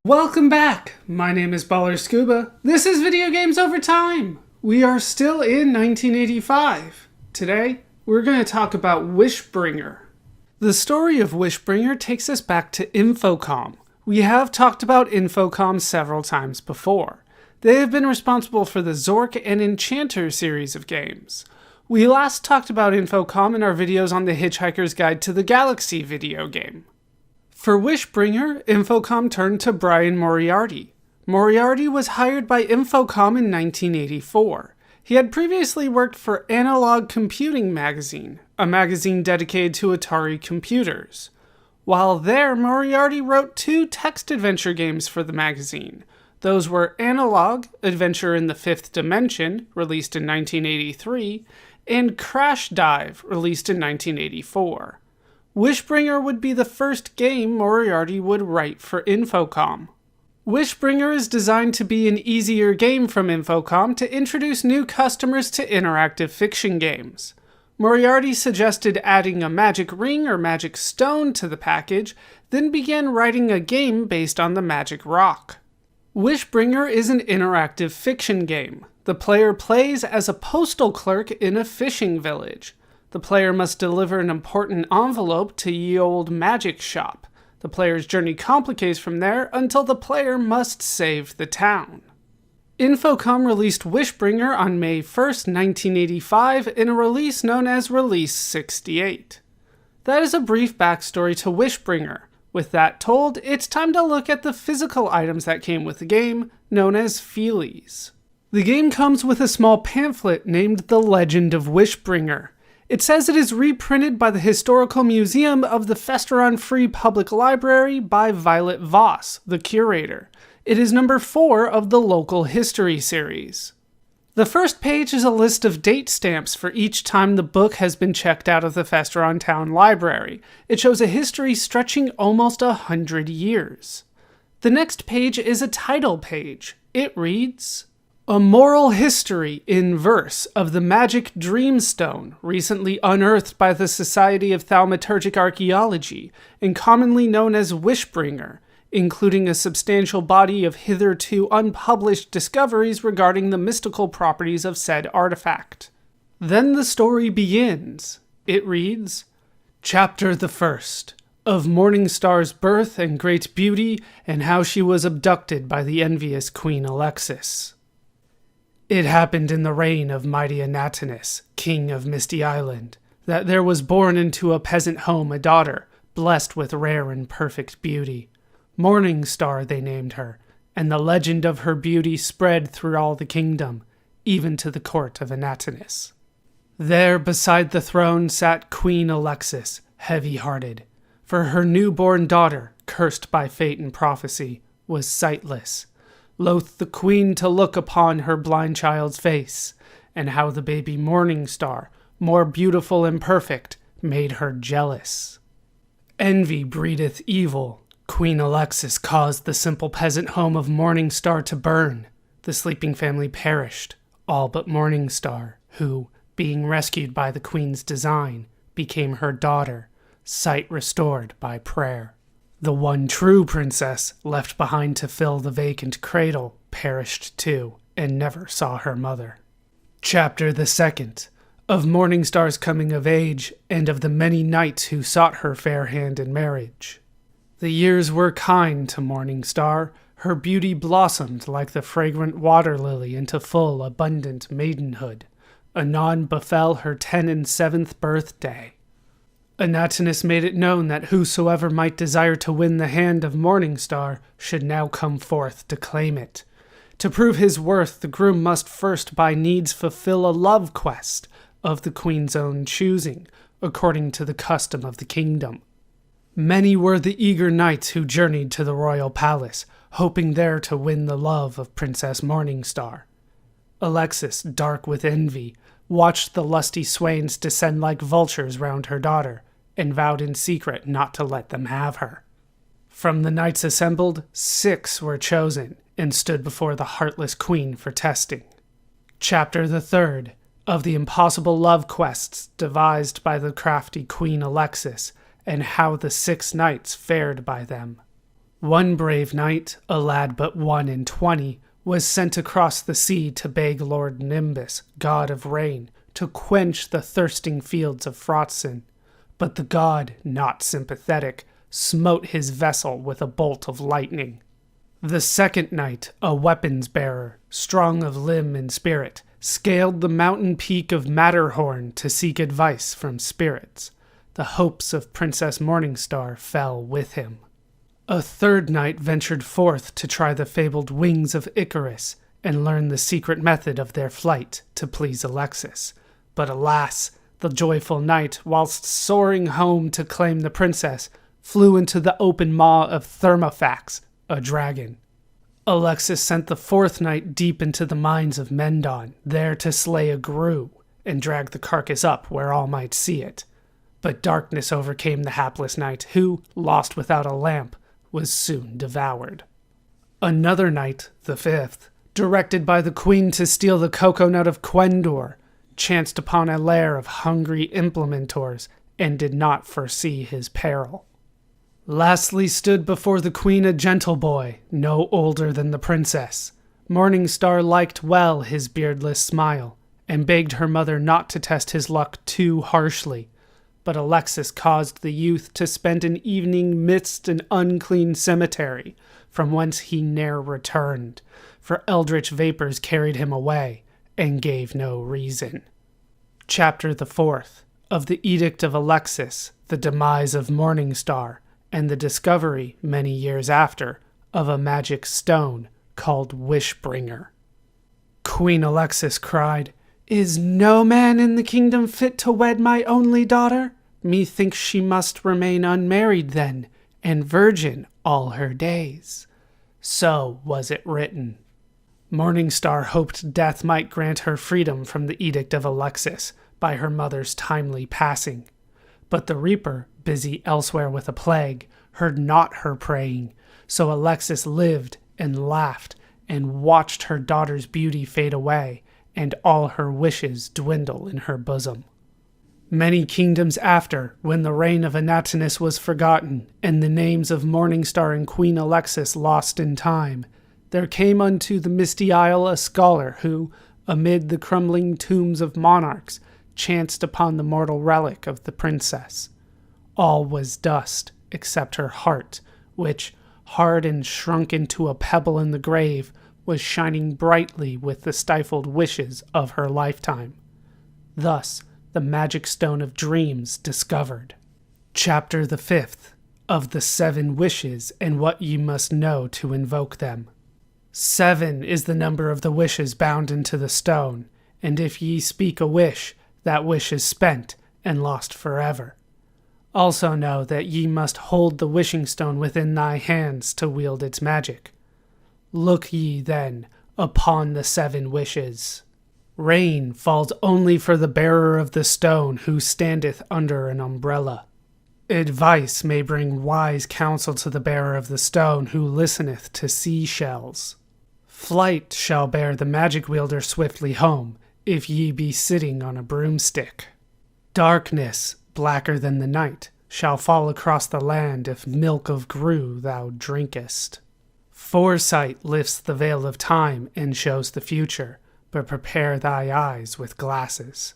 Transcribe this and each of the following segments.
Welcome back! My name is Baller Scuba. This is Video Games Over Time! We are still in 1985. Today, we're going to talk about Wishbringer. The story of Wishbringer takes us back to Infocom. We have talked about Infocom several times before. They have been responsible for the Zork and Enchanter series of games. We last talked about Infocom in our videos on the Hitchhiker's Guide to the Galaxy video game. For Wishbringer, Infocom turned to Brian Moriarty. Moriarty was hired by Infocom in 1984. He had previously worked for Analog Computing Magazine, a magazine dedicated to Atari computers. While there, Moriarty wrote 2 text adventure games for the magazine. Those were Analog, Adventure in the Fifth Dimension, released in 1983, and Crash Dive, released in 1984. Wishbringer would be the first game Moriarty would write for Infocom. Wishbringer is designed to be an easier game from Infocom to introduce new customers to interactive fiction games. Moriarty suggested adding a magic ring or magic stone to the package, then began writing a game based on the magic rock. Wishbringer is an interactive fiction game. The player plays as a postal clerk in a fishing village. The player must deliver an important envelope to ye old magic shop. The player's journey complicates from there until the player must save the town. Infocom released Wishbringer on May 1st, 1985 in a release known as Release 68. That is a brief backstory to Wishbringer. With that told, it's time to look at the physical items that came with the game, known as feelies. The game comes with a small pamphlet named The Legend of Wishbringer. It says it is reprinted by the Historical Museum of the Festeron Free Public Library by Violet Voss, the curator. It is number 4 of the Local History series. The first page is a list of date stamps for each time the book has been checked out of the Festeron Town Library. It shows a history stretching almost 100 years. The next page is a title page. It reads, "A Moral History in Verse of the Magic Dreamstone, recently unearthed by the Society of Thaumaturgic Archaeology, and commonly known as Wishbringer, including a substantial body of hitherto unpublished discoveries regarding the mystical properties of said artifact." Then the story begins. It reads, "Chapter the First, of Morningstar's birth and great beauty, and how she was abducted by the envious Queen Alexis. It happened in the reign of mighty Anatinus, king of Misty Island, that there was born into a peasant home a daughter, blessed with rare and perfect beauty. Morningstar they named her, and the legend of her beauty spread through all the kingdom, even to the court of Anatinus. There beside the throne sat Queen Alexis, heavy-hearted, for her newborn daughter, cursed by fate and prophecy, was sightless. Loath the queen to look upon her blind child's face, and how the baby Morningstar, more beautiful and perfect, made her jealous. Envy breedeth evil. Queen Alexis caused the simple peasant home of Morningstar to burn. The sleeping family perished, all but Morningstar, who, being rescued by the queen's design, became her daughter, sight restored by prayer. The one true princess, left behind to fill the vacant cradle, perished too, and never saw her mother. Chapter the Second, of Morningstar's coming of age, and of the many knights who sought her fair hand in marriage. The years were kind to Morningstar. Her beauty blossomed like the fragrant water lily into full, abundant maidenhood. Anon befell her 10th birthday. Anatinus made it known that whosoever might desire to win the hand of Morningstar should now come forth to claim it. To prove his worth, the groom must first by needs fulfill a love quest of the queen's own choosing, according to the custom of the kingdom. Many were the eager knights who journeyed to the royal palace, hoping there to win the love of Princess Morningstar. Alexis, dark with envy, watched the lusty swains descend like vultures round her daughter, and vowed in secret not to let them have her. From the knights assembled, 6 were chosen, and stood before the heartless queen for testing. Chapter the Third, of the impossible love quests devised by the crafty Queen Alexis, and how the 6 knights fared by them. One brave knight, a lad but 1 in 20, was sent across the sea to beg Lord Nimbus, god of rain, to quench the thirsting fields of Frotson. But the god, not sympathetic, smote his vessel with a bolt of lightning. The second knight, a weapons bearer, strong of limb and spirit, scaled the mountain peak of Matterhorn to seek advice from spirits. The hopes of Princess Morningstar fell with him. A third knight ventured forth to try the fabled wings of Icarus and learn the secret method of their flight to please Alexis. But alas, the joyful knight, whilst soaring home to claim the princess, flew into the open maw of Thermofax, a dragon. Alexis sent the fourth knight deep into the mines of Mendon, there to slay a Gru and drag the carcass up where all might see it. But darkness overcame the hapless knight, who, lost without a lamp, was soon devoured. Another knight, the fifth, directed by the queen to steal the coconut of Quendor, chanced upon a lair of hungry implementors and did not foresee his peril. Lastly stood before the queen a gentle boy, no older than the princess. Morningstar liked well his beardless smile, and begged her mother not to test his luck too harshly. But Alexis caused the youth to spend an evening midst an unclean cemetery, from whence he ne'er returned, for eldritch vapors carried him away, and gave no reason. Chapter the 4th, of the Edict of Alexis, the demise of Morningstar, and the discovery, many years after, of a magic stone called Wishbringer. Queen Alexis cried, "Is no man in the kingdom fit to wed my only daughter? Methinks she must remain unmarried then, and virgin all her days." So was it written. Morningstar hoped death might grant her freedom from the Edict of Alexis by her mother's timely passing. But the Reaper, busy elsewhere with a plague, heard not her praying, so Alexis lived and laughed and watched her daughter's beauty fade away and all her wishes dwindle in her bosom. Many kingdoms after, when the reign of Anatonis was forgotten, and the names of Morningstar and Queen Alexis lost in time, there came unto the Misty Isle a scholar who, amid the crumbling tombs of monarchs, chanced upon the mortal relic of the princess. All was dust, except her heart, which, hard and shrunk into a pebble in the grave, was shining brightly with the stifled wishes of her lifetime. Thus, the magic stone of dreams discovered. Chapter the 5th, of the 7 wishes and what ye must know to invoke them. 7 is the number of the wishes bound into the stone, and if ye speak a wish, that wish is spent and lost forever. Also know that ye must hold the wishing stone within thy hands to wield its magic. Look ye, then, upon the 7 wishes. Rain falls only for the bearer of the stone who standeth under an umbrella. Advice may bring wise counsel to the bearer of the stone who listeneth to seashells. Flight shall bear the magic wielder swiftly home, if ye be sitting on a broomstick. Darkness, blacker than the night, shall fall across the land if milk of Gru thou drinkest. Foresight lifts the veil of time and shows the future, but prepare thy eyes with glasses.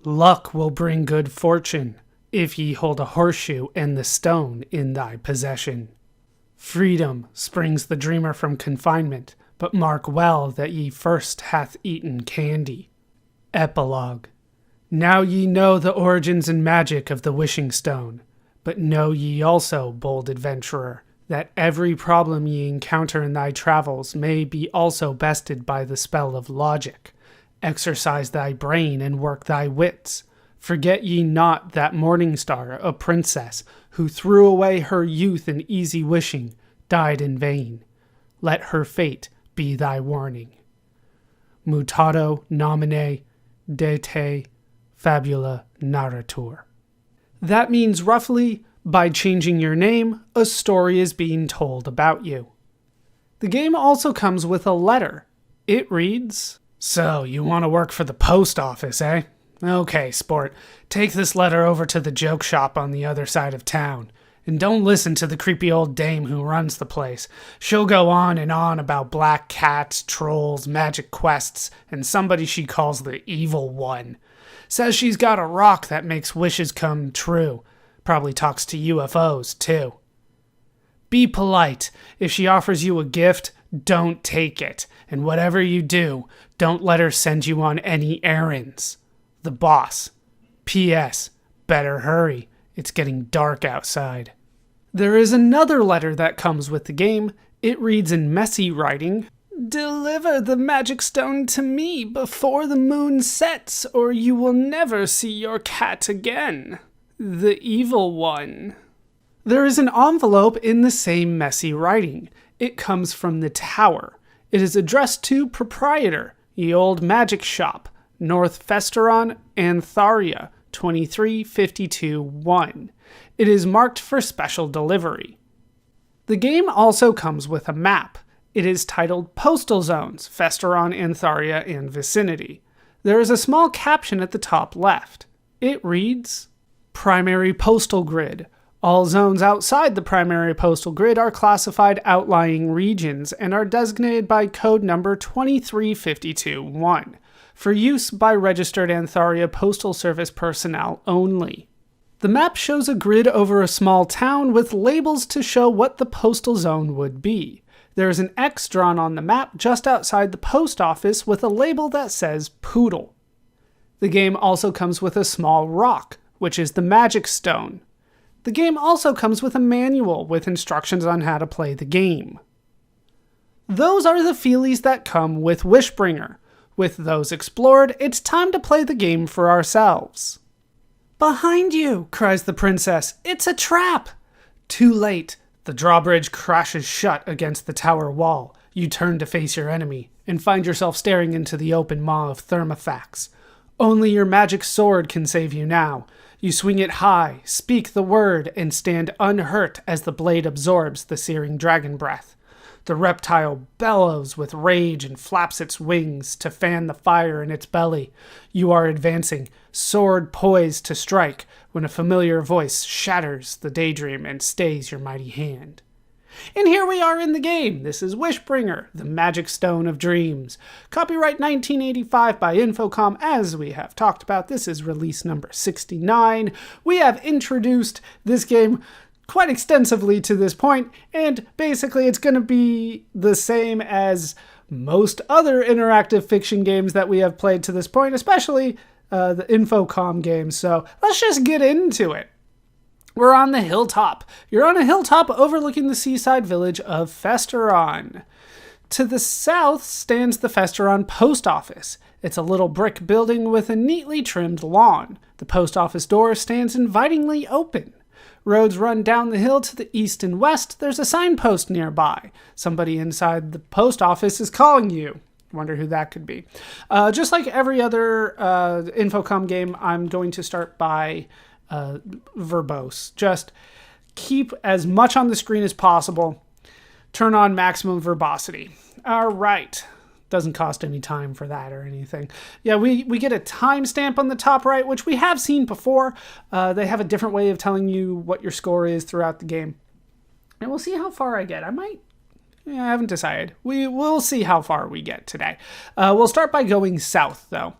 Luck will bring good fortune, if ye hold a horseshoe and the stone in thy possession. Freedom springs the dreamer from confinement, but mark well that ye first hath eaten candy. Epilogue. Now ye know the origins and magic of the wishing stone, but know ye also, bold adventurer, that every problem ye encounter in thy travels may be also bested by the spell of logic. Exercise thy brain and work thy wits. Forget ye not that Morningstar, a princess, who threw away her youth in easy wishing, died in vain. Let her fate be thy warning. Mutato nomine de te fabula narratur. That means roughly, by changing your name, a story is being told about you. The game also comes with a letter. It reads, "So, you want to work for the post office, eh? Okay, sport. Take this letter over to the joke shop on the other side of town, And don't listen to the creepy old dame who runs the place. She'll go on and on about black cats, trolls, magic quests, and somebody she calls the Evil One. Says she's got a rock that makes wishes come true. Probably talks to UFOs, too. Be polite. If she offers you a gift, don't take it. And whatever you do, don't let her send you on any errands. The Boss. P.S. Better hurry. It's getting dark outside. There is another letter that comes with the game. It reads in messy writing, "Deliver the magic stone to me before the moon sets, or you will never see your cat again. The Evil One." There is an envelope in the same messy writing. It comes from the tower. It is addressed to Proprietor, Ye Old Magic Shop, North Festeron, Antharia, 2352-1. It is marked for special delivery. The game also comes with a map. It is titled Postal Zones, Festeron, Antharia, and Vicinity. There is a small caption at the top left. It reads, Primary Postal Grid. All zones outside the primary postal grid are classified outlying regions and are designated by code number 2352-1 for use by registered Antharia Postal Service personnel only. The map shows a grid over a small town with labels to show what the postal zone would be. There is an X drawn on the map just outside the post office with a label that says Poodle. The game also comes with a small rock, which is the Magic Stone. The game also comes with a manual with instructions on how to play the game. Those are the feelies that come with Wishbringer. With those explored, it's time to play the game for ourselves. "Behind you!" cries the princess. "It's a trap!" Too late. The drawbridge crashes shut against the tower wall. You turn to face your enemy, and find yourself staring into the open maw of Thermofax. Only your magic sword can save you now. You swing it high, speak the word, and stand unhurt as the blade absorbs the searing dragon breath. The reptile bellows with rage and flaps its wings to fan the fire in its belly. You are advancing, sword poised to strike, when a familiar voice shatters the daydream and stays your mighty hand. And here we are in the game. This is Wishbringer, the Magic Stone of Dreams. Copyright 1985 by Infocom, as we have talked about. This is release number 69. We have introduced this game quite extensively to this point, and basically it's going to be the same as most other interactive fiction games that we have played to this point, especially the Infocom games. So let's just get into it. We're on the hilltop. You're on a hilltop overlooking the seaside village of Festeron. To the south stands the Festeron post office. It's a little brick building with a neatly trimmed lawn. The post office door stands invitingly open. Roads run down the hill to the east and west. There's a signpost nearby. Somebody inside the post office is calling you. Wonder who that could be. Just like every other Infocom game, I'm going to start by verbose. Just keep as much on the screen as possible. Turn on maximum verbosity. All right. Doesn't cost any time for that or anything. Yeah, we get a timestamp on the top right, which we have seen before. They have a different way of telling you what your score is throughout the game. And we'll see how far I get. I haven't decided. We'll see how far we get today. We'll start by going south, though,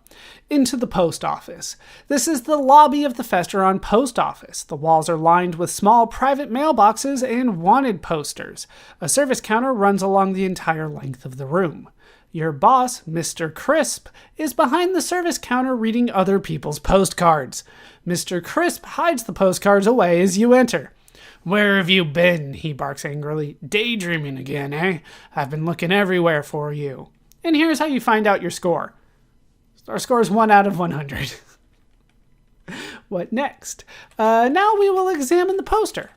into the post office. This is the lobby of the Festeron post office. The walls are lined with small private mailboxes and wanted posters. A service counter runs along the entire length of the room. Your boss, Mr. Crisp, is behind the service counter reading other people's postcards. Mr. Crisp hides the postcards away as you enter. "Where have you been?" he barks angrily. "Daydreaming again, eh? I've been looking everywhere for you." And here's how you find out your score. Our score is 1 out of 100. What next? Now we will examine the poster.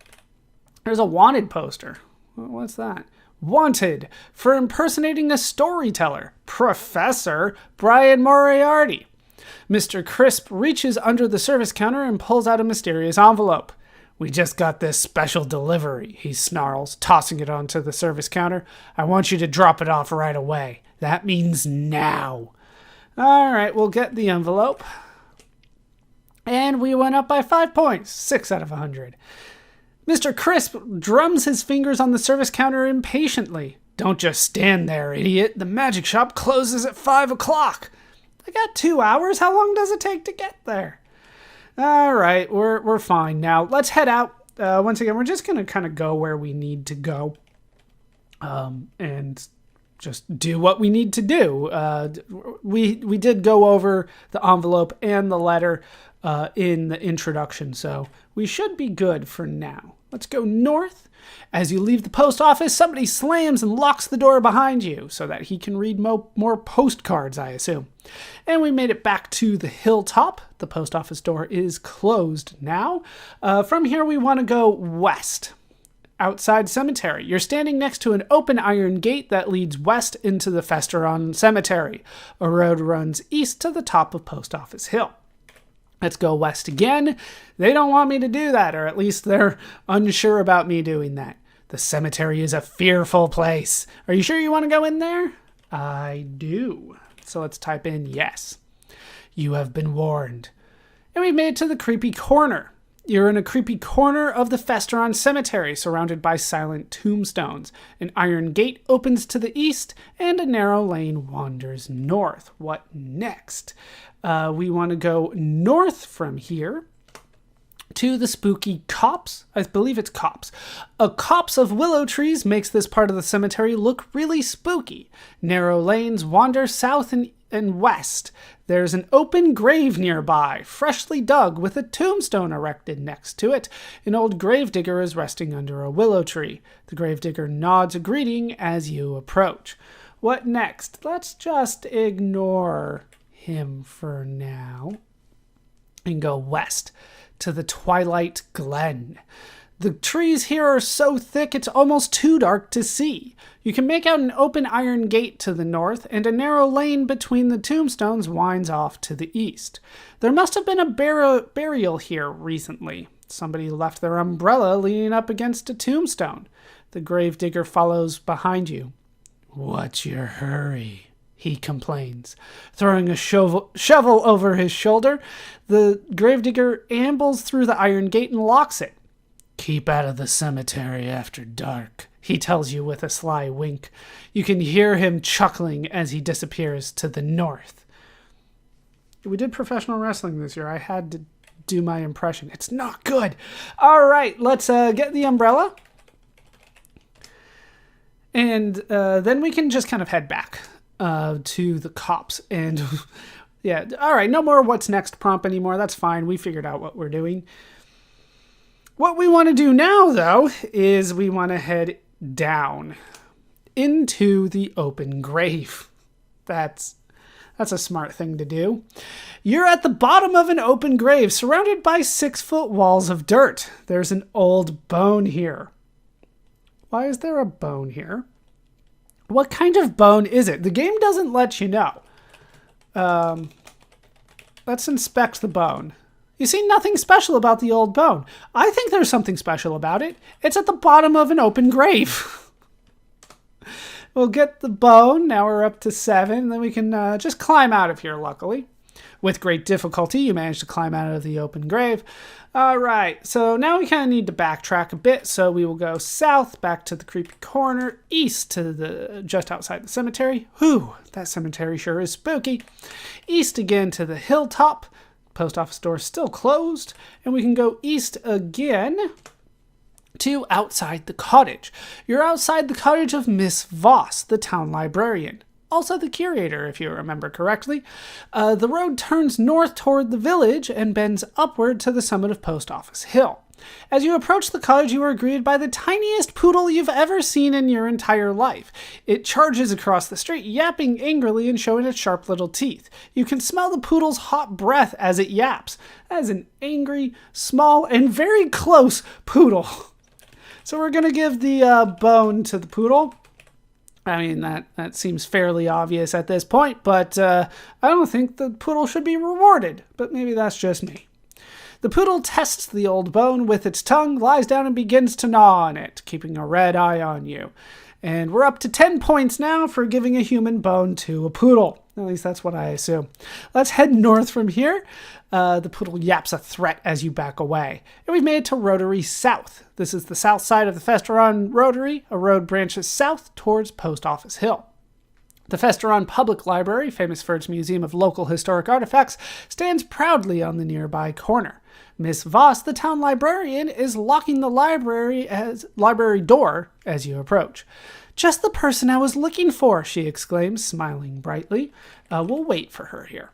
There's a wanted poster. What's that? Wanted for impersonating a storyteller, Professor Brian Moriarty. Mr. Crisp reaches under the service counter and pulls out a mysterious envelope. "We just got this special delivery," he snarls, tossing it onto the service counter. "I want you to drop it off right away. That means now." All right, we'll get the envelope. And we went up by 5 points, 6 out of 100. Mr. Crisp drums his fingers on the service counter impatiently. Don't just stand there, idiot. The magic shop closes at 5 o'clock. I got 2 hours. How long does it take to get there? All right, we're fine now. Let's head out. Once again, we're just going to kind of go where we need to go. And just do what we need to do. We did go over the envelope and the letter in the introduction, so we should be good for now. Let's go north. As you leave the post office, somebody slams and locks the door behind you so that he can read more postcards, I assume. And we made it back to the hilltop. The post office door is closed now. From here, we want to go west. Outside cemetery. You're standing next to an open iron gate that leads west into the Festeron Cemetery. A road runs east to the top of Post Office Hill. Let's go west again. They don't want me to do that, or at least they're unsure about me doing that. The cemetery is a fearful place. Are you sure you want to go in there? I do. So let's type in yes. You have been warned. And we made it to the creepy corner. You're in a creepy corner of the Festeron Cemetery, surrounded by silent tombstones. An iron gate opens to the east, and a narrow lane wanders north. What next? We want to go north from here to the spooky copse. I believe it's copse. A copse of willow trees makes this part of the cemetery look really spooky. Narrow lanes wander south and west. There's an open grave nearby, freshly dug with a tombstone erected next to it. An old gravedigger is resting under a willow tree. The gravedigger nods a greeting as you approach. What next? Let's just ignore him for now and go west to the Twilight Glen. The trees here are so thick it's almost too dark to see. You can make out an open iron gate to the north, and a narrow lane between the tombstones winds off to the east. There must have been a burial here recently. Somebody left their umbrella leaning up against a tombstone. The gravedigger follows behind you. What's your hurry? He complains. Throwing a shovel over his shoulder, the gravedigger ambles through the iron gate and locks it. Keep out of the cemetery after dark, he tells you with a sly wink. You can hear him chuckling as he disappears to the north. We did professional wrestling this year. I had to do my impression. It's not good. All right, let's get the umbrella. And then we can just kind of head back to the cops. And yeah, all right, no more what's next prompt anymore. That's fine. We figured out what we're doing. What we want to do now, though, is we want to head down into the open grave. That's a smart thing to do. You're at the bottom of an open grave, surrounded by 6-foot walls of dirt. There's an old bone here. Why is there a bone here? What kind of bone is it? The game doesn't let you know. Let's inspect the bone. You see nothing special about the old bone. I think there's something special about it. It's at the bottom of an open grave. We'll get the bone. Now we're up to 7. And then we can just climb out of here, luckily. With great difficulty, you managed to climb out of the open grave. All right, so now we kind of need to backtrack a bit. So we will go south, back to the creepy corner, east to the just outside the cemetery. Whew, that cemetery sure is spooky. East again to the hilltop. Post office door still closed, and we can go east again to outside the cottage. You're outside the cottage of Miss Voss, the town librarian, also the curator, if you remember correctly. The road turns north toward the village and bends upward to the summit of Post Office Hill. As you approach the cottage, you are greeted by the tiniest poodle you've ever seen in your entire life. It charges across the street, yapping angrily and showing its sharp little teeth. You can smell the poodle's hot breath as it yaps. That is an angry, small, and very close poodle. So we're going to give the bone to the poodle. I mean, that seems fairly obvious at this point, but I don't think the poodle should be rewarded. But maybe that's just me. The poodle tests the old bone with its tongue, lies down and begins to gnaw on it, keeping a red eye on you. And we're up to 10 points now for giving a human bone to a poodle. At least that's what I assume. Let's head north from here. The poodle yaps a threat as you back away. And we've made it to Rotary South. This is the south side of the Festeron Rotary. A road branches south towards Post Office Hill. The Festeron Public Library, famous for its museum of local historic artifacts, stands proudly on the nearby corner. Miss Voss, the town librarian, is locking the library door as you approach. "Just the person I was looking for," she exclaims, smiling brightly. We'll wait for her here.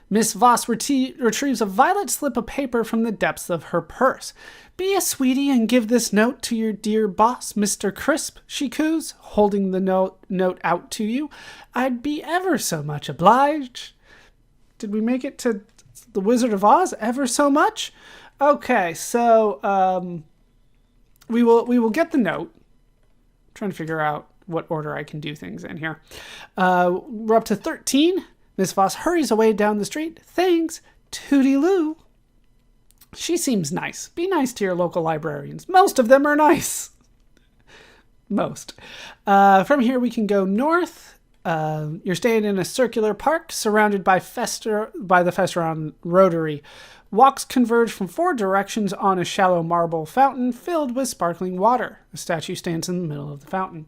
Miss Voss retrieves a violet slip of paper from the depths of her purse. "Be a sweetie and give this note to your dear boss, Mr. Crisp," she coos, holding the note out to you. "I'd be ever so much obliged." Did we make it to the Wizard of Oz ever so much? Okay, so we will get the note. I'm trying to figure out what order I can do things in here. We're up to 13. Miss Voss hurries away down the street. "Thanks, Toodaloo." She seems nice. Be nice to your local librarians. Most of them are nice. Most. From here we can go north. You're staying in a circular park surrounded by the Festeron Rotary. Walks converge from 4 directions on a shallow marble fountain filled with sparkling water. A statue stands in the middle of the fountain.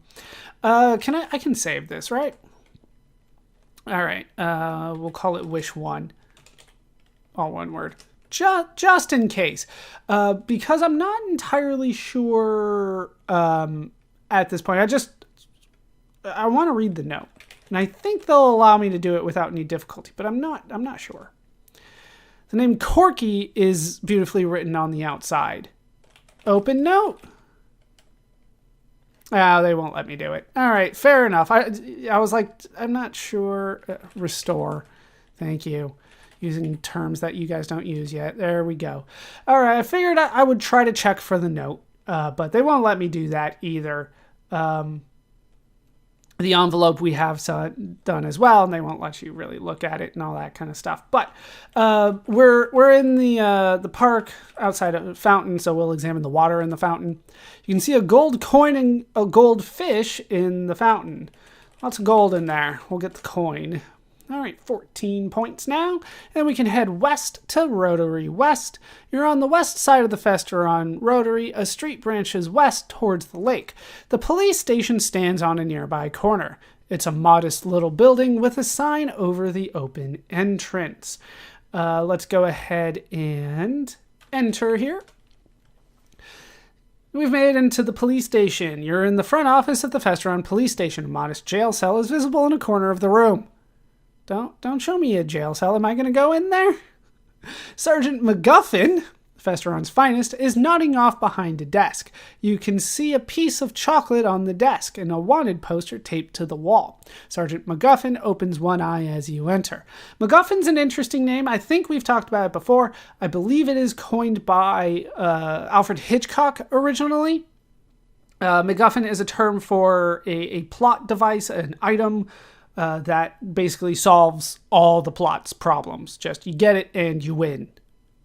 I can save this, right? All right. We'll call it Wish 1. All one word. Just in case. Because I'm not entirely sure at this point. I want to read the note. And I think they'll allow me to do it without any difficulty, but I'm not sure. The name Corky is beautifully written on the outside. Open note. They won't let me do it. All right, fair enough. I was like, I'm not sure. Restore. Thank you. Using terms that you guys don't use yet. There we go. All right, I figured I would try to check for the note, but they won't let me do that either. The envelope we have done as well, and they won't let you really look at it and all that kind of stuff. But we're in the park outside of the fountain, so we'll examine the water in the fountain. You can see a gold coin and a gold fish in the fountain. Lots of gold in there. We'll get the coin. All right, 14 points now, and we can head west to Rotary West. You're on the west side of the Festeron Rotary. A street branches west towards the lake. The police station stands on a nearby corner. It's a modest little building with a sign over the open entrance. Let's go ahead and enter here. We've made it into the police station. You're in the front office of the Festeron Police Station. A modest jail cell is visible in a corner of the room. Don't show me a jail cell. Am I going to go in there? Sergeant MacGuffin, Festeron's finest, is nodding off behind a desk. You can see a piece of chocolate on the desk and a wanted poster taped to the wall. Sergeant MacGuffin opens one eye as you enter. MacGuffin's an interesting name. I think we've talked about it before. I believe it is coined by Alfred Hitchcock originally. MacGuffin is a term for a plot device, an item that basically solves all the plot's problems. Just you get it and you win.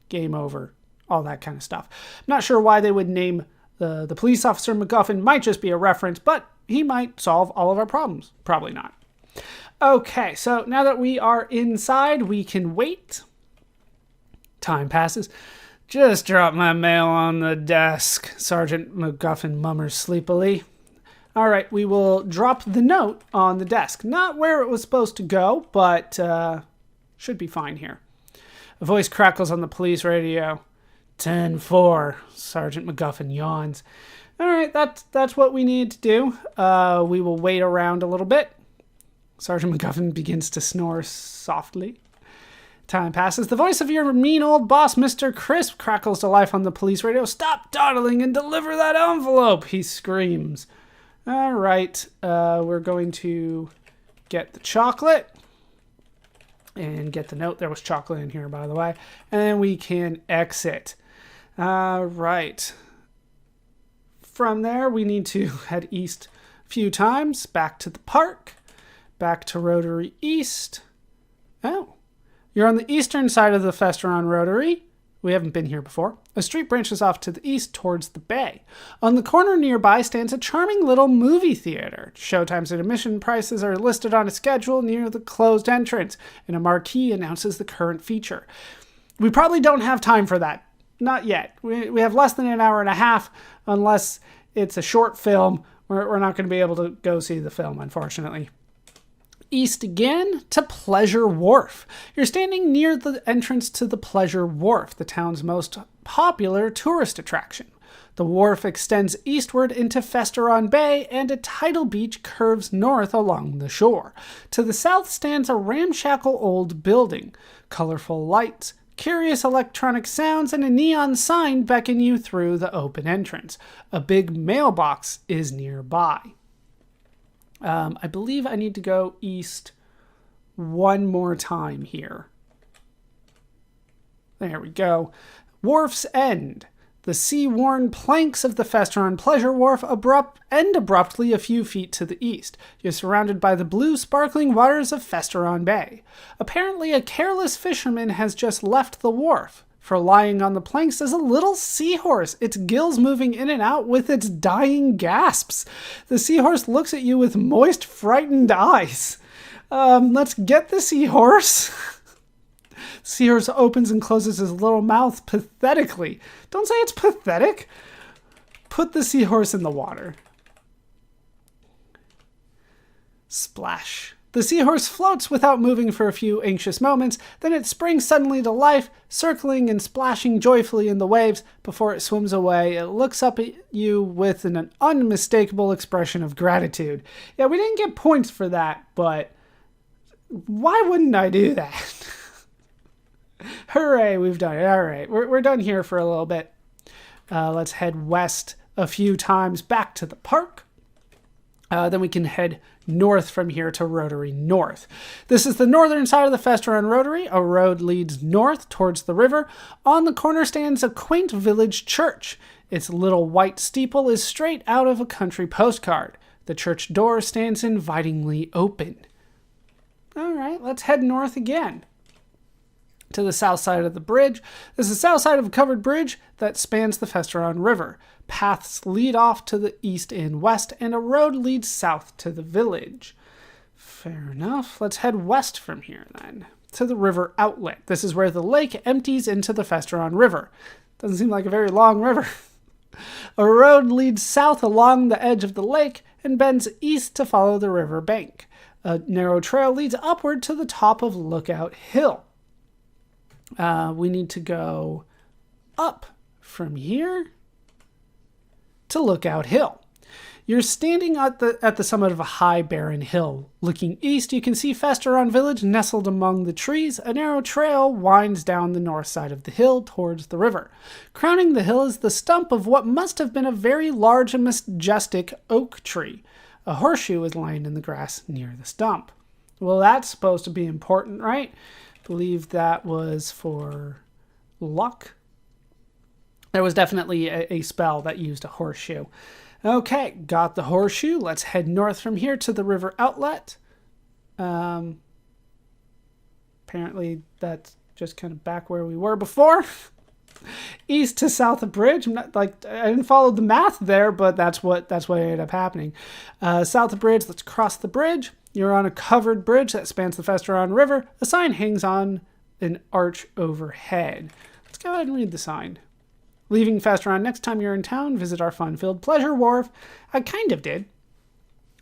Game over. All that kind of stuff. I'm not sure why they would name the police officer MacGuffin. Might just be a reference, but he might solve all of our problems. Probably not. Okay, so now that we are inside, we can wait. Time passes. "Just drop my mail on the desk," Sergeant MacGuffin mummers sleepily. All right, we will drop the note on the desk. Not where it was supposed to go, but should be fine here. A voice crackles on the police radio. 10-4. Sergeant MacGuffin yawns. All right, that's what we need to do. We will wait around a little bit. Sergeant MacGuffin begins to snore softly. Time passes. The voice of your mean old boss, Mr. Crisp, crackles to life on the police radio. "Stop dawdling and deliver that envelope," he screams. All right, we're going to get the chocolate and get the note. There was chocolate in here, by the way. And then we can exit. All right. From there, we need to head east a few times, back to the park, back to Rotary East. Oh, you're on the eastern side of the Festeron Rotary. We haven't been here before. A street branches off to the east towards the bay. On the corner nearby stands a charming little movie theater. Showtimes and admission prices are listed on a schedule near the closed entrance, and a marquee announces the current feature. We probably don't have time for that. Not yet. We have less than an hour and a half, unless it's a short film. We're not going to be able to go see the film, unfortunately. East again to Pleasure Wharf. You're standing near the entrance to the Pleasure Wharf, the town's most popular tourist attraction. The wharf extends eastward into Festeron Bay, and a tidal beach curves north along the shore. To the south stands a ramshackle old building. Colorful lights, curious electronic sounds, and a neon sign beckon you through the open entrance. A big mailbox is nearby. I believe I need to go east one more time here. There we go. Wharf's End. The sea-worn planks of the Festeron Pleasure Wharf end abruptly a few feet to the east. You're surrounded by the blue, sparkling waters of Festeron Bay. Apparently, a careless fisherman has just left the wharf. For lying on the planks is a little seahorse, its gills moving in and out with its dying gasps. The seahorse looks at you with moist, frightened eyes. Let's get the seahorse. Seahorse opens and closes his little mouth pathetically. Don't say it's pathetic. Put the seahorse in the water. Splash. The seahorse floats without moving for a few anxious moments, then it springs suddenly to life, circling and splashing joyfully in the waves. Before it swims away, it looks up at you with an unmistakable expression of gratitude. Yeah, we didn't get points for that, but why wouldn't I do that? Hooray, we've done it. All right, we're done here for a little bit. Let's head west a few times back to the park. Then we can head north from here to Rotary North. This is the northern side of the Festeron Rotary. A road leads north towards the river. On the corner stands a quaint village church. Its little white steeple is straight out of a country postcard. The church door stands invitingly open. All right, let's head north again to the south side of the bridge. This is the south side of a covered bridge that spans the Festeron River. Paths lead off to the east and west, and a road leads south to the village. Fair enough. Let's head west from here, then, to the river outlet. This is where the lake empties into the Festeron River. Doesn't seem like a very long river. A road leads south along the edge of the lake and bends east to follow the river bank. A narrow trail leads upward to the top of Lookout Hill. We need to go up from here to Lookout Hill. You're standing at the summit of a high, barren hill. Looking east, you can see Festeron Village nestled among the trees. A narrow trail winds down the north side of the hill towards the river. Crowning the hill is the stump of what must have been a very large and majestic oak tree. A horseshoe is lying in the grass near the stump. Well, that's supposed to be important, right? I believe that was for luck. There was definitely a spell that used a horseshoe. Okay, got the horseshoe. Let's head north from here to the river outlet. Apparently that's just kind of back where we were before. East to south of bridge. I didn't follow the math there, but that's what ended up happening. South of bridge, let's cross the bridge. You're on a covered bridge that spans the Festeron River. A sign hangs on an arch overhead. Let's go ahead and read the sign. Leaving Festeron, next time you're in town, visit our fun-filled Pleasure Wharf. I kind of did.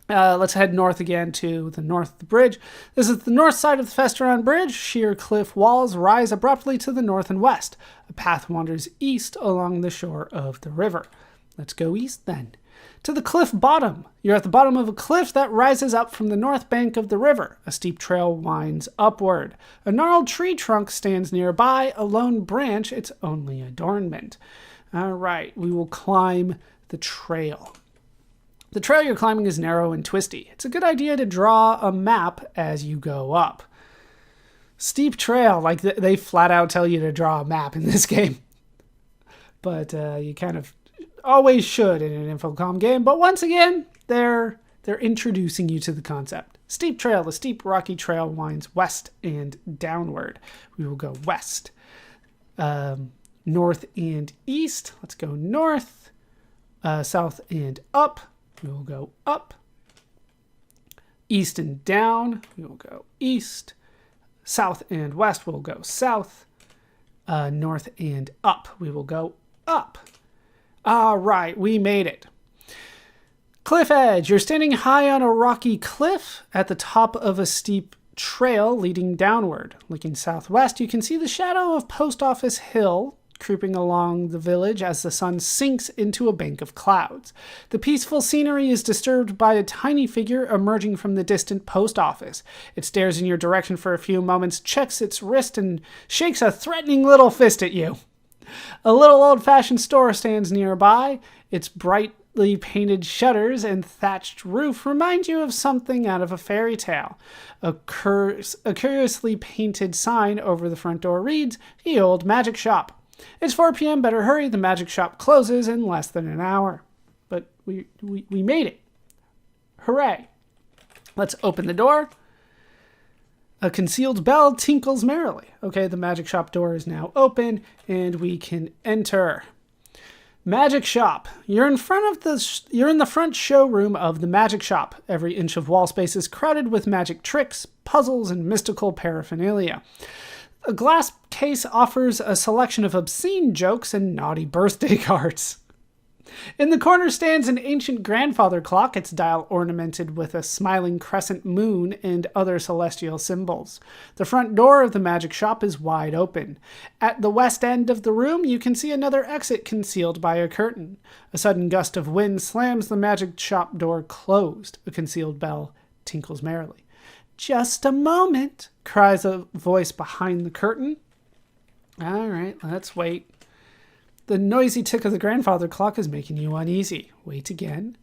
Let's head north again to the north of the bridge. This is the north side of the Festeron Bridge. Sheer cliff walls rise abruptly to the north and west. A path wanders east along the shore of the river. Let's go east then. To the cliff bottom. You're at the bottom of a cliff that rises up from the north bank of the river. A steep trail winds upward. A gnarled tree trunk stands nearby, a lone branch its only adornment. All right, we will climb the trail. The trail you're climbing is narrow and twisty. It's a good idea to draw a map as you go up. Steep trail, like they flat out tell you to draw a map in this game. But you kind of always should in an Infocom game, but once again, they're introducing you to the concept. Steep trail. The steep rocky trail winds west and downward. We will go west. north and east. Let's go north. South and up. We will go up. East and down. We will go east. South and west. We'll go south. North and up. We will go up. All right, we made it. Cliff edge. You're standing high on a rocky cliff at the top of a steep trail leading downward. Looking southwest, you can see the shadow of Post Office Hill creeping along the village as the sun sinks into a bank of clouds. The peaceful scenery is disturbed by a tiny figure emerging from the distant post office. It stares in your direction for a few moments, checks its wrist, and shakes a threatening little fist at you. A little old-fashioned store stands nearby. Its brightly painted shutters and thatched roof remind you of something out of a fairy tale. A curiously painted sign over the front door reads, "The Old Magic Shop." It's 4 p.m. Better hurry. The magic shop closes in less than an hour. But we made it. Hooray. Let's open the door. A concealed bell tinkles merrily. Okay, the magic shop door is now open and we can enter. Magic shop. You're in the front showroom of the magic shop. Every inch of wall space is crowded with magic tricks, puzzles, and mystical paraphernalia. A glass case offers a selection of obscene jokes and naughty birthday cards. In the corner stands an ancient grandfather clock, its dial ornamented with a smiling crescent moon and other celestial symbols. The front door of the magic shop is wide open. At the west end of the room, you can see another exit concealed by a curtain. A sudden gust of wind slams the magic shop door closed. A concealed bell tinkles merrily. "Just a moment," cries a voice behind the curtain. All right, let's wait. The noisy tick of the grandfather clock is making you uneasy. Wait again.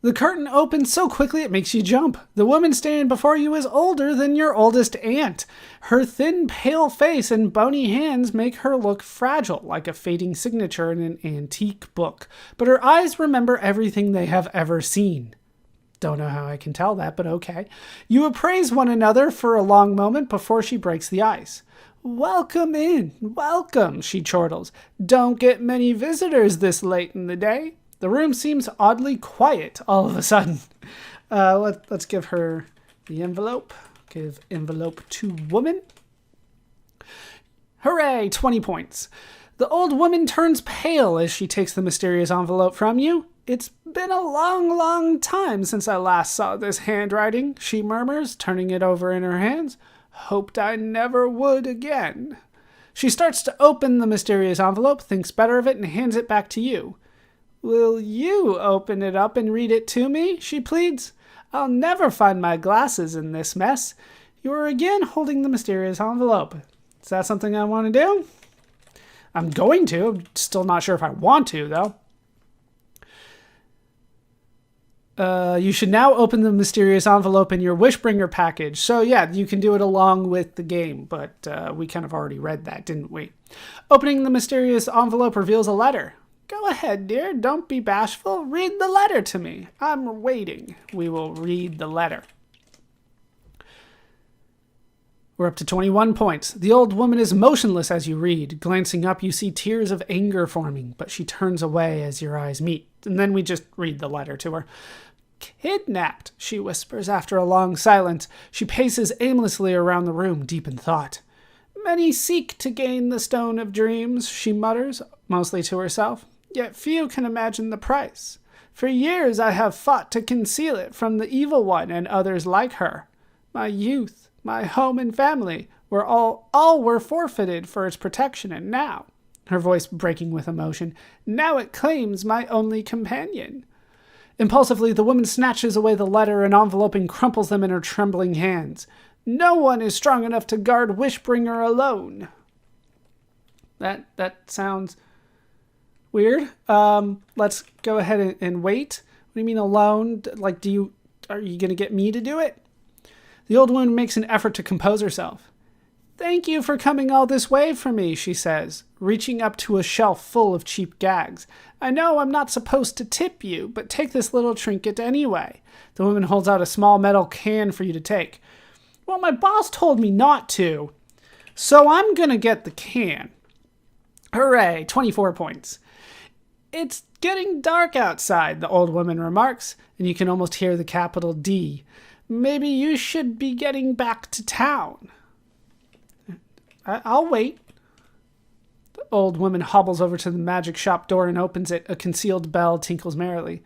The curtain opens so quickly it makes you jump. The woman standing before you is older than your oldest aunt. Her thin, pale face and bony hands make her look fragile, like a fading signature in an antique book. But her eyes remember everything they have ever seen. Don't know how I can tell that, but okay. You appraise one another for a long moment before she breaks the ice. "Welcome in, welcome," she chortles. "Don't get many visitors this late in the day." The room seems oddly quiet all of a sudden. Let's give her the envelope. Give envelope to woman. Hooray, 20 points. The old woman turns pale as she takes the mysterious envelope from you. "It's been a long, long time since I last saw this handwriting," she murmurs, turning it over in her hands. "Hoped I never would again." She starts to open the mysterious envelope, thinks better of it, and hands it back to you. "Will you open it up and read it to me?" she pleads. "I'll never find my glasses in this mess." You are again holding the mysterious envelope. Is that something I want to do? I'm going to. I'm still not sure if I want to, though. You should now open the mysterious envelope in your Wishbringer package. So yeah, you can do it along with the game, but we kind of already read that, didn't we? Opening the mysterious envelope reveals a letter. "Go ahead, dear. Don't be bashful. Read the letter to me. I'm waiting." We will read the letter. We're up to 21 points. The old woman is motionless as you read. Glancing up, you see tears of anger forming, but she turns away as your eyes meet. And then we just read the letter to her. "Kidnapped," she whispers after a long silence. She paces aimlessly around the room, deep in thought. "Many seek to gain the Stone of Dreams," she mutters, mostly to herself. "Yet few can imagine the price. For years I have fought to conceal it from the evil one and others like her. My youth, my home and family were all were forfeited for its protection, and now," her voice breaking with emotion, "now it claims my only companion." Impulsively, the woman snatches away the letter and envelope and crumples them in her trembling hands. "No one is strong enough to guard Wishbringer alone." That sounds weird. Let's go ahead and wait. What do you mean alone? Like, are you going to get me to do it? The old woman makes an effort to compose herself. "Thank you for coming all this way for me," she says, reaching up to a shelf full of cheap gags. "I know I'm not supposed to tip you, but take this little trinket anyway." The woman holds out a small metal can for you to take. "Well, my boss told me not to, so I'm going to get the can." Hooray, 24 points. It's getting dark outside, the old woman remarks, and you can almost hear the capital D. Maybe you should be getting back to town. I'll wait. The old woman hobbles over to the magic shop door and opens it. A concealed bell tinkles merrily.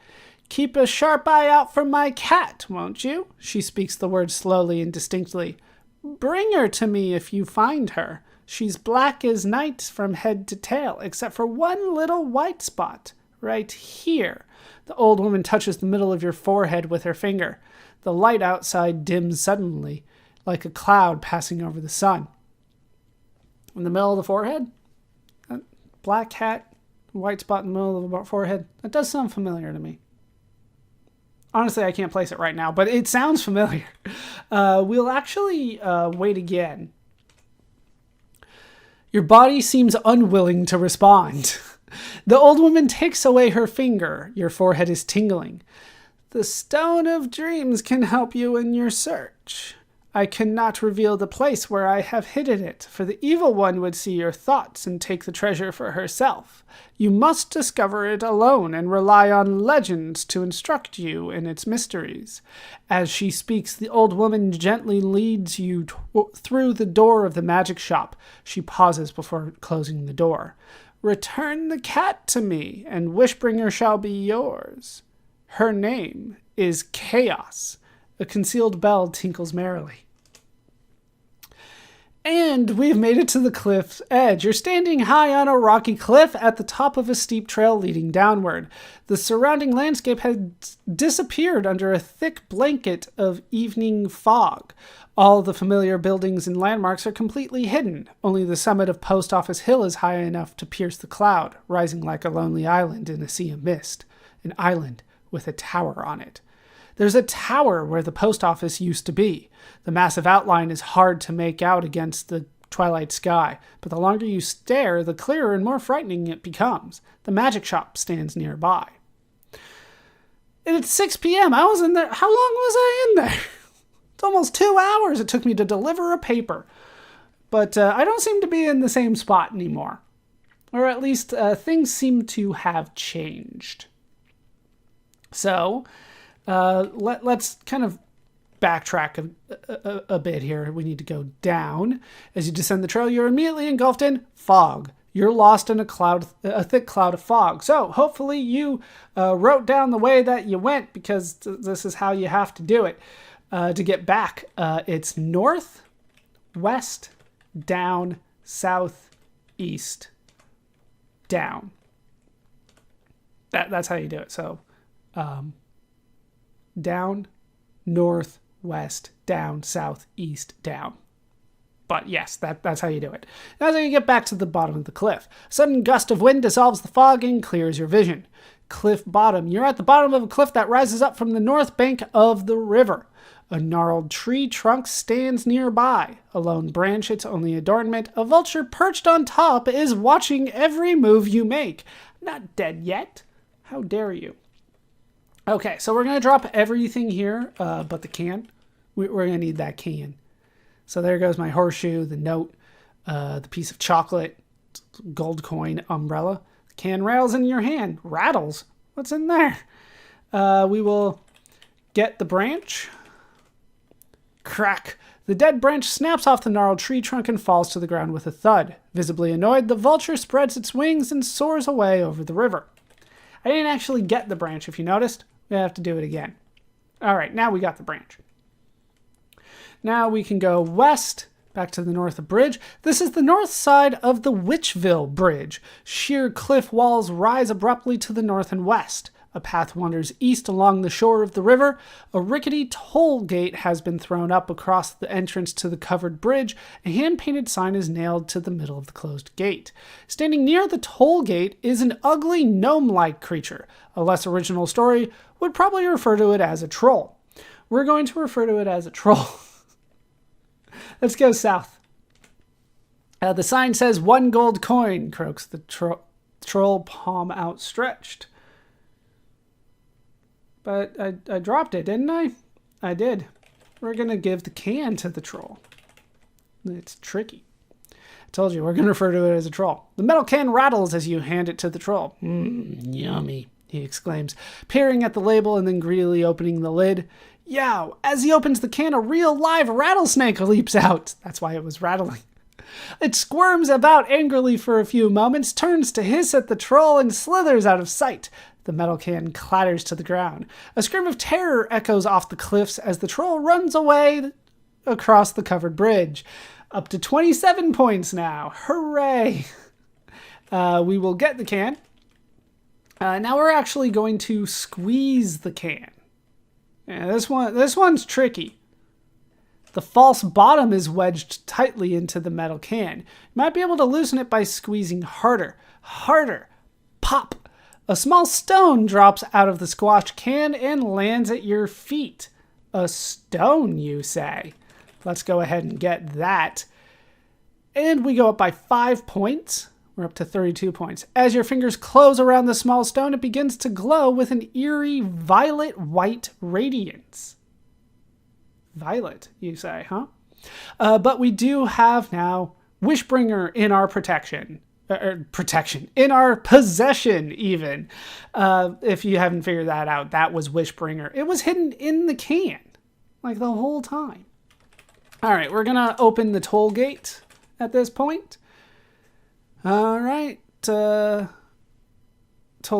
Keep a sharp eye out for my cat, won't you? She speaks the word slowly and distinctly. Bring her to me if you find her. She's black as night from head to tail, except for one little white spot, right here. The old woman touches the middle of your forehead with her finger. The light outside dims suddenly, like a cloud passing over the sun. In the middle of the forehead? Black hat, white spot in the middle of the forehead. That does sound familiar to me. Honestly, I can't place it right now, but it sounds familiar. We'll actually wait again. Your body seems unwilling to respond. The old woman takes away her finger. Your forehead is tingling. The Stone of Dreams can help you in your search. I cannot reveal the place where I have hidden it, for the evil one would see your thoughts and take the treasure for herself. You must discover it alone and rely on legends to instruct you in its mysteries. As she speaks, the old woman gently leads you through the door of the magic shop. She pauses before closing the door. Return the cat to me, and Wishbringer shall be yours. Her name is Chaos. A concealed bell tinkles merrily. And we've made it to the cliff's edge. You're standing high on a rocky cliff at the top of a steep trail leading downward. The surrounding landscape had disappeared under a thick blanket of evening fog. All the familiar buildings and landmarks are completely hidden. Only the summit of Post Office Hill is high enough to pierce the cloud, rising like a lonely island in a sea of mist. An island with a tower on it. There's a tower where the post office used to be. The massive outline is hard to make out against the twilight sky, but the longer you stare, the clearer and more frightening it becomes. The magic shop stands nearby. And it's 6 p.m. I was in there. How long was I in there? It's almost 2 hours it took me to deliver a paper. But I don't seem to be in the same spot anymore. Or at least things seem to have changed. So let's kind of backtrack a bit here. We need to go down. As you descend the trail, you're immediately engulfed in fog. You're lost in a thick cloud of fog. So hopefully you wrote down the way that you went, because this is how you have to do it to get back. It's north, west, down, south, east, down. That's how you do it. So down, north, west, down, south, east, down. But yes, that's how you do it. That's how you get back to the bottom of the cliff. A sudden gust of wind dissolves the fog and clears your vision. Cliff bottom. You're at the bottom of a cliff that rises up from the north bank of the river. A gnarled tree trunk stands nearby. A lone branch, its only adornment. A vulture perched on top is watching every move you make. Not dead yet. How dare you? Okay, so we're going to drop everything here but the can. We're going to need that can. So there goes my horseshoe, the note, the piece of chocolate, gold coin, umbrella. The can rattles in your hand. Rattles? What's in there? We will get the branch. Crack. The dead branch snaps off the gnarled tree trunk and falls to the ground with a thud. Visibly annoyed, the vulture spreads its wings and soars away over the river. I didn't actually get the branch, if you noticed. We have to do it again. All right, now we got the branch. Now we can go west, back to the north of bridge. This is the north side of the Witchville Bridge. Sheer cliff walls rise abruptly to the north and west. A path wanders east along the shore of the river. A rickety toll gate has been thrown up across the entrance to the covered bridge. A hand-painted sign is nailed to the middle of the closed gate. Standing near the toll gate is an ugly gnome-like creature. A less original story would probably refer to it as a troll. We're going to refer to it as a troll. Let's go south. The sign says 1 gold coin, croaks the troll, palm outstretched. But I dropped it, didn't I? I did. We're going to give the can to the troll. It's tricky. Told you, we're going to refer to it as a troll. The metal can rattles as you hand it to the troll. Yummy, he exclaims, peering at the label and then greedily opening the lid. Yow! As he opens the can, a real live rattlesnake leaps out. That's why it was rattling. It squirms about angrily for a few moments, turns to hiss at the troll, and slithers out of sight. The metal can clatters to the ground. A scream of terror echoes off the cliffs as the troll runs away across the covered bridge. Up to 27 points now. Hooray! We will get the can. Now we're actually going to squeeze the can. Yeah, this one's tricky. The false bottom is wedged tightly into the metal can. You might be able to loosen it by squeezing harder. Harder. Pop. A small stone drops out of the squashed can and lands at your feet. A stone, you say? Let's go ahead and get that. And we go up by 5 points. We're up to 32 points. As your fingers close around the small stone, it begins to glow with an eerie violet-white radiance. Violet, you say, huh? But we do have now Wishbringer in our in our possession, even. If you haven't figured that out, that was Wishbringer. It was hidden in the can, like the whole time. All right, we're gonna open the toll gate at this point. All right, toll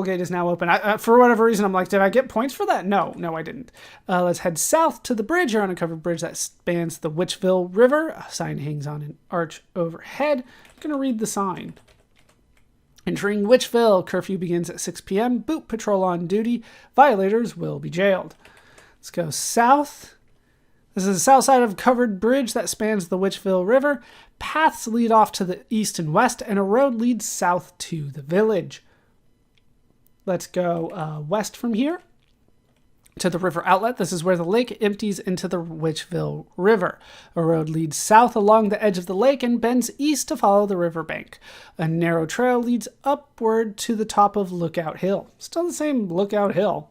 gate is now open. For whatever reason, I'm like, did I get points for that? No, I didn't. Let's head south to the bridge. You're on a covered bridge that spans the Witchville River. A sign hangs on an arch overhead. I'm going to read the sign. Entering Witchville, curfew begins at 6 p.m. Boot patrol on duty. Violators will be jailed. Let's go south. This is the south side of a covered bridge that spans the Witchville River. Paths lead off to the east and west, and a road leads south to the village. Let's go west from here to the river outlet. This is where the lake empties into the Witchville River. A road leads south along the edge of the lake and bends east to follow the riverbank. A narrow trail leads upward to the top of Lookout Hill. Still the same Lookout Hill.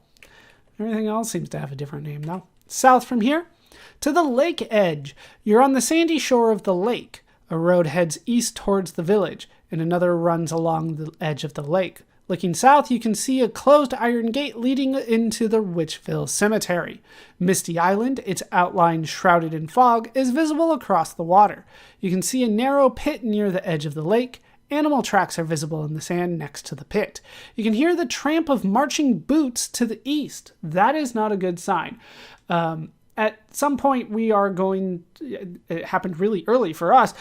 Everything else seems to have a different name, though. South from here to the lake edge. You're on the sandy shore of the lake. A road heads east towards the village, and another runs along the edge of the lake. Looking south, you can see a closed iron gate leading into the Witchville Cemetery. Misty Island, its outline shrouded in fog, is visible across the water. You can see a narrow pit near the edge of the lake. Animal tracks are visible in the sand next to the pit. You can hear the tramp of marching boots to the east. That is not a good sign. At some point, it happened really early for us,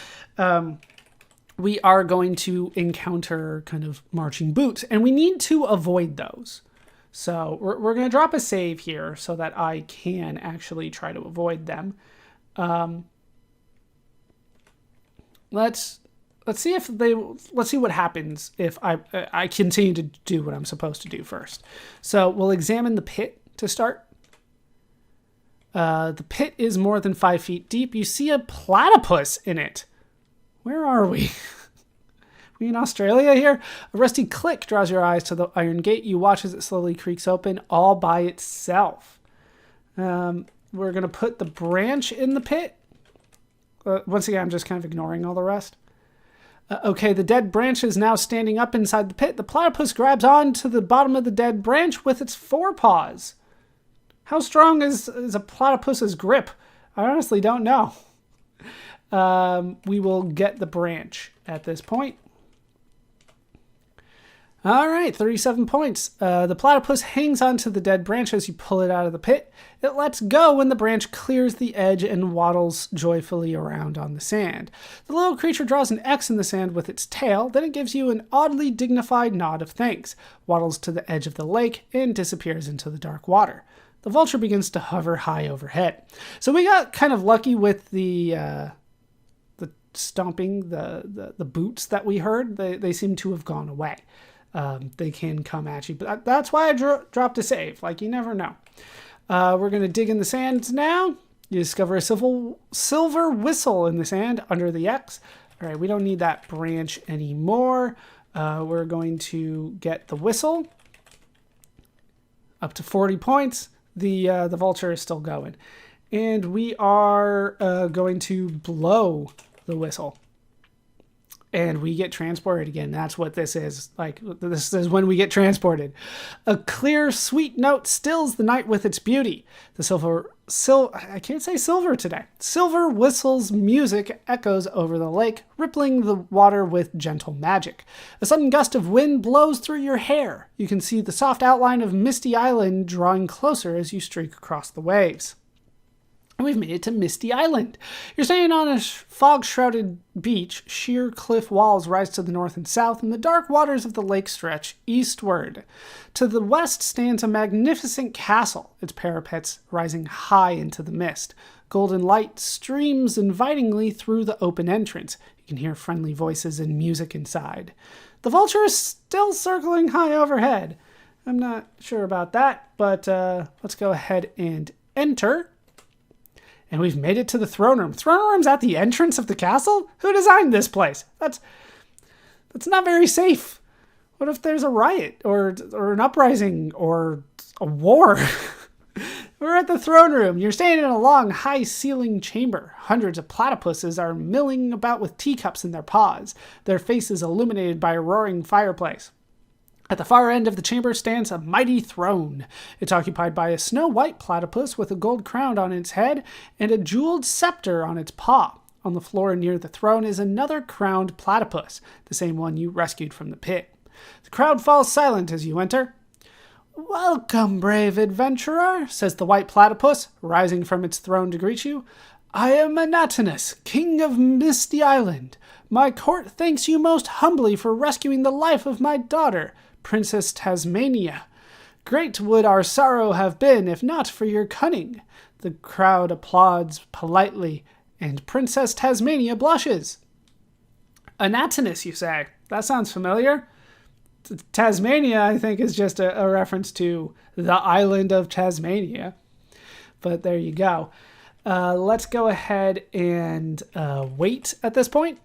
we are going to encounter kind of marching boots, and we need to avoid those. So we're going to drop a save here so that I can actually try to avoid them. Let's see what happens if I continue to do what I'm supposed to do first. So we'll examine the pit to start. The pit is more than 5 feet deep. You see a platypus in it. Where are we? Are we in Australia here? A rusty click draws your eyes to the iron gate. You watch as it slowly creaks open all by itself. We're going to put the branch in the pit. Once again, I'm just kind of ignoring all the rest. Okay, the dead branch is now standing up inside the pit. The platypus grabs on to the bottom of the dead branch with its forepaws. How strong is a platypus's grip? I honestly don't know. We will get the branch at this point. All right, 37 points. The platypus hangs onto the dead branch as you pull it out of the pit. It lets go when the branch clears the edge and waddles joyfully around on the sand. The little creature draws an X in the sand with its tail, then it gives you an oddly dignified nod of thanks, waddles to the edge of the lake, and disappears into the dark water. The vulture begins to hover high overhead. So we got kind of lucky with the stomping, the boots that we heard. They seem to have gone away. They can come at you, but that's why I dropped a save. Like, you never know. We're going to dig in the sand now. You discover a silver whistle in the sand under the X. All right, we don't need that branch anymore. We're going to get the whistle. Up to 40 points. The vulture is still going. And we are going to blow the whistle. and we get transported again. That's what this is. Like, this is when we get transported. A clear, sweet note stills the night with its beauty. The I can't say silver today. Silver whistle's music echoes over the lake, rippling the water with gentle magic. A sudden gust of wind blows through your hair. You can see the soft outline of Misty Island drawing closer as you streak across the waves. We've made it to Misty Island. You're standing on a fog-shrouded beach. Sheer cliff walls rise to the north and south, and the dark waters of the lake stretch eastward. To the west stands a magnificent castle, its parapets rising high into the mist. Golden light streams invitingly through the open entrance. You can hear friendly voices and music inside. The vulture is still circling high overhead. I'm not sure about that, but let's go ahead and enter. And we've made it to the throne room. Throne room's at the entrance of the castle? Who designed this place? That's not very safe. What if there's a riot or an uprising or a war? We're at the throne room. You're standing in a long, high-ceilinged chamber. Hundreds of platypuses are milling about with teacups in their paws, their faces illuminated by a roaring fireplace. At the far end of the chamber stands a mighty throne. It's occupied by a snow-white platypus with a gold crown on its head and a jeweled scepter on its paw. On the floor near the throne is another crowned platypus, the same one you rescued from the pit. The crowd falls silent as you enter. "Welcome, brave adventurer," says the white platypus, rising from its throne to greet you. "I am Anatinus, king of Misty Island. My court thanks you most humbly for rescuing the life of my daughter, Princess Tasmania. Great would our sorrow have been if not for your cunning." The crowd applauds politely, and Princess Tasmania blushes. Anatinus, you say? That sounds familiar. Tasmania, I think, is just a reference to the island of Tasmania. But there you go. Let's go ahead and wait at this point.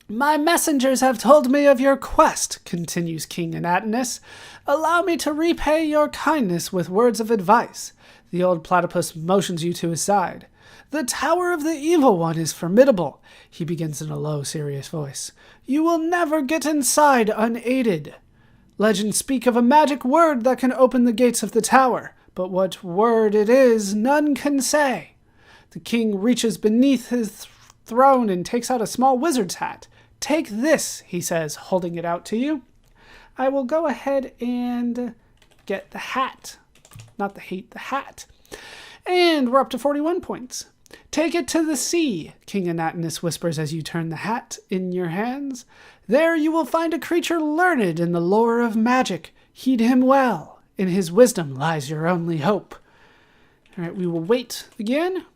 "My messengers have told me of your quest," continues King Anatinus. "Allow me to repay your kindness with words of advice." The old platypus motions you to his side. "The Tower of the Evil One is formidable," he begins in a low, serious voice. "You will never get inside unaided. Legends speak of a magic word that can open the gates of the tower, but what word it is, none can say." The king reaches beneath his throne and takes out a small wizard's hat. "Take this," he says, holding it out to you. I will go ahead and get the hat. Not the hat. And we're up to 41 points. "Take it to the sea," King Anatinus whispers as you turn the hat in your hands. "There you will find a creature learned in the lore of magic. Heed him well. In his wisdom lies your only hope." All right, we will wait again.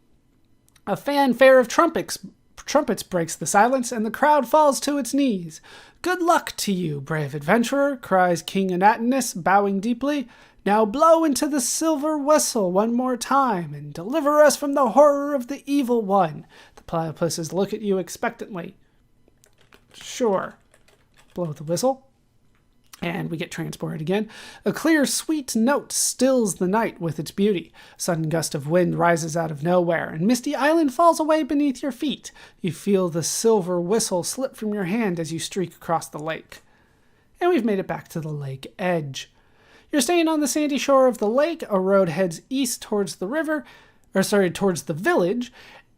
A fanfare of trumpets breaks the silence, and the crowd falls to its knees. "Good luck to you, brave adventurer," cries King Anatinus, bowing deeply. "Now blow into the silver whistle one more time, and deliver us from the horror of the evil one." The platypuses look at you expectantly. Sure. Blow the whistle. And we get transported again. A clear, sweet note stills the night with its beauty. A sudden gust of wind rises out of nowhere, and Misty Island falls away beneath your feet. You feel the silver whistle slip from your hand as you streak across the lake. And we've made it back to the lake edge. You're staying on the sandy shore of the lake. A road heads east towards towards the village,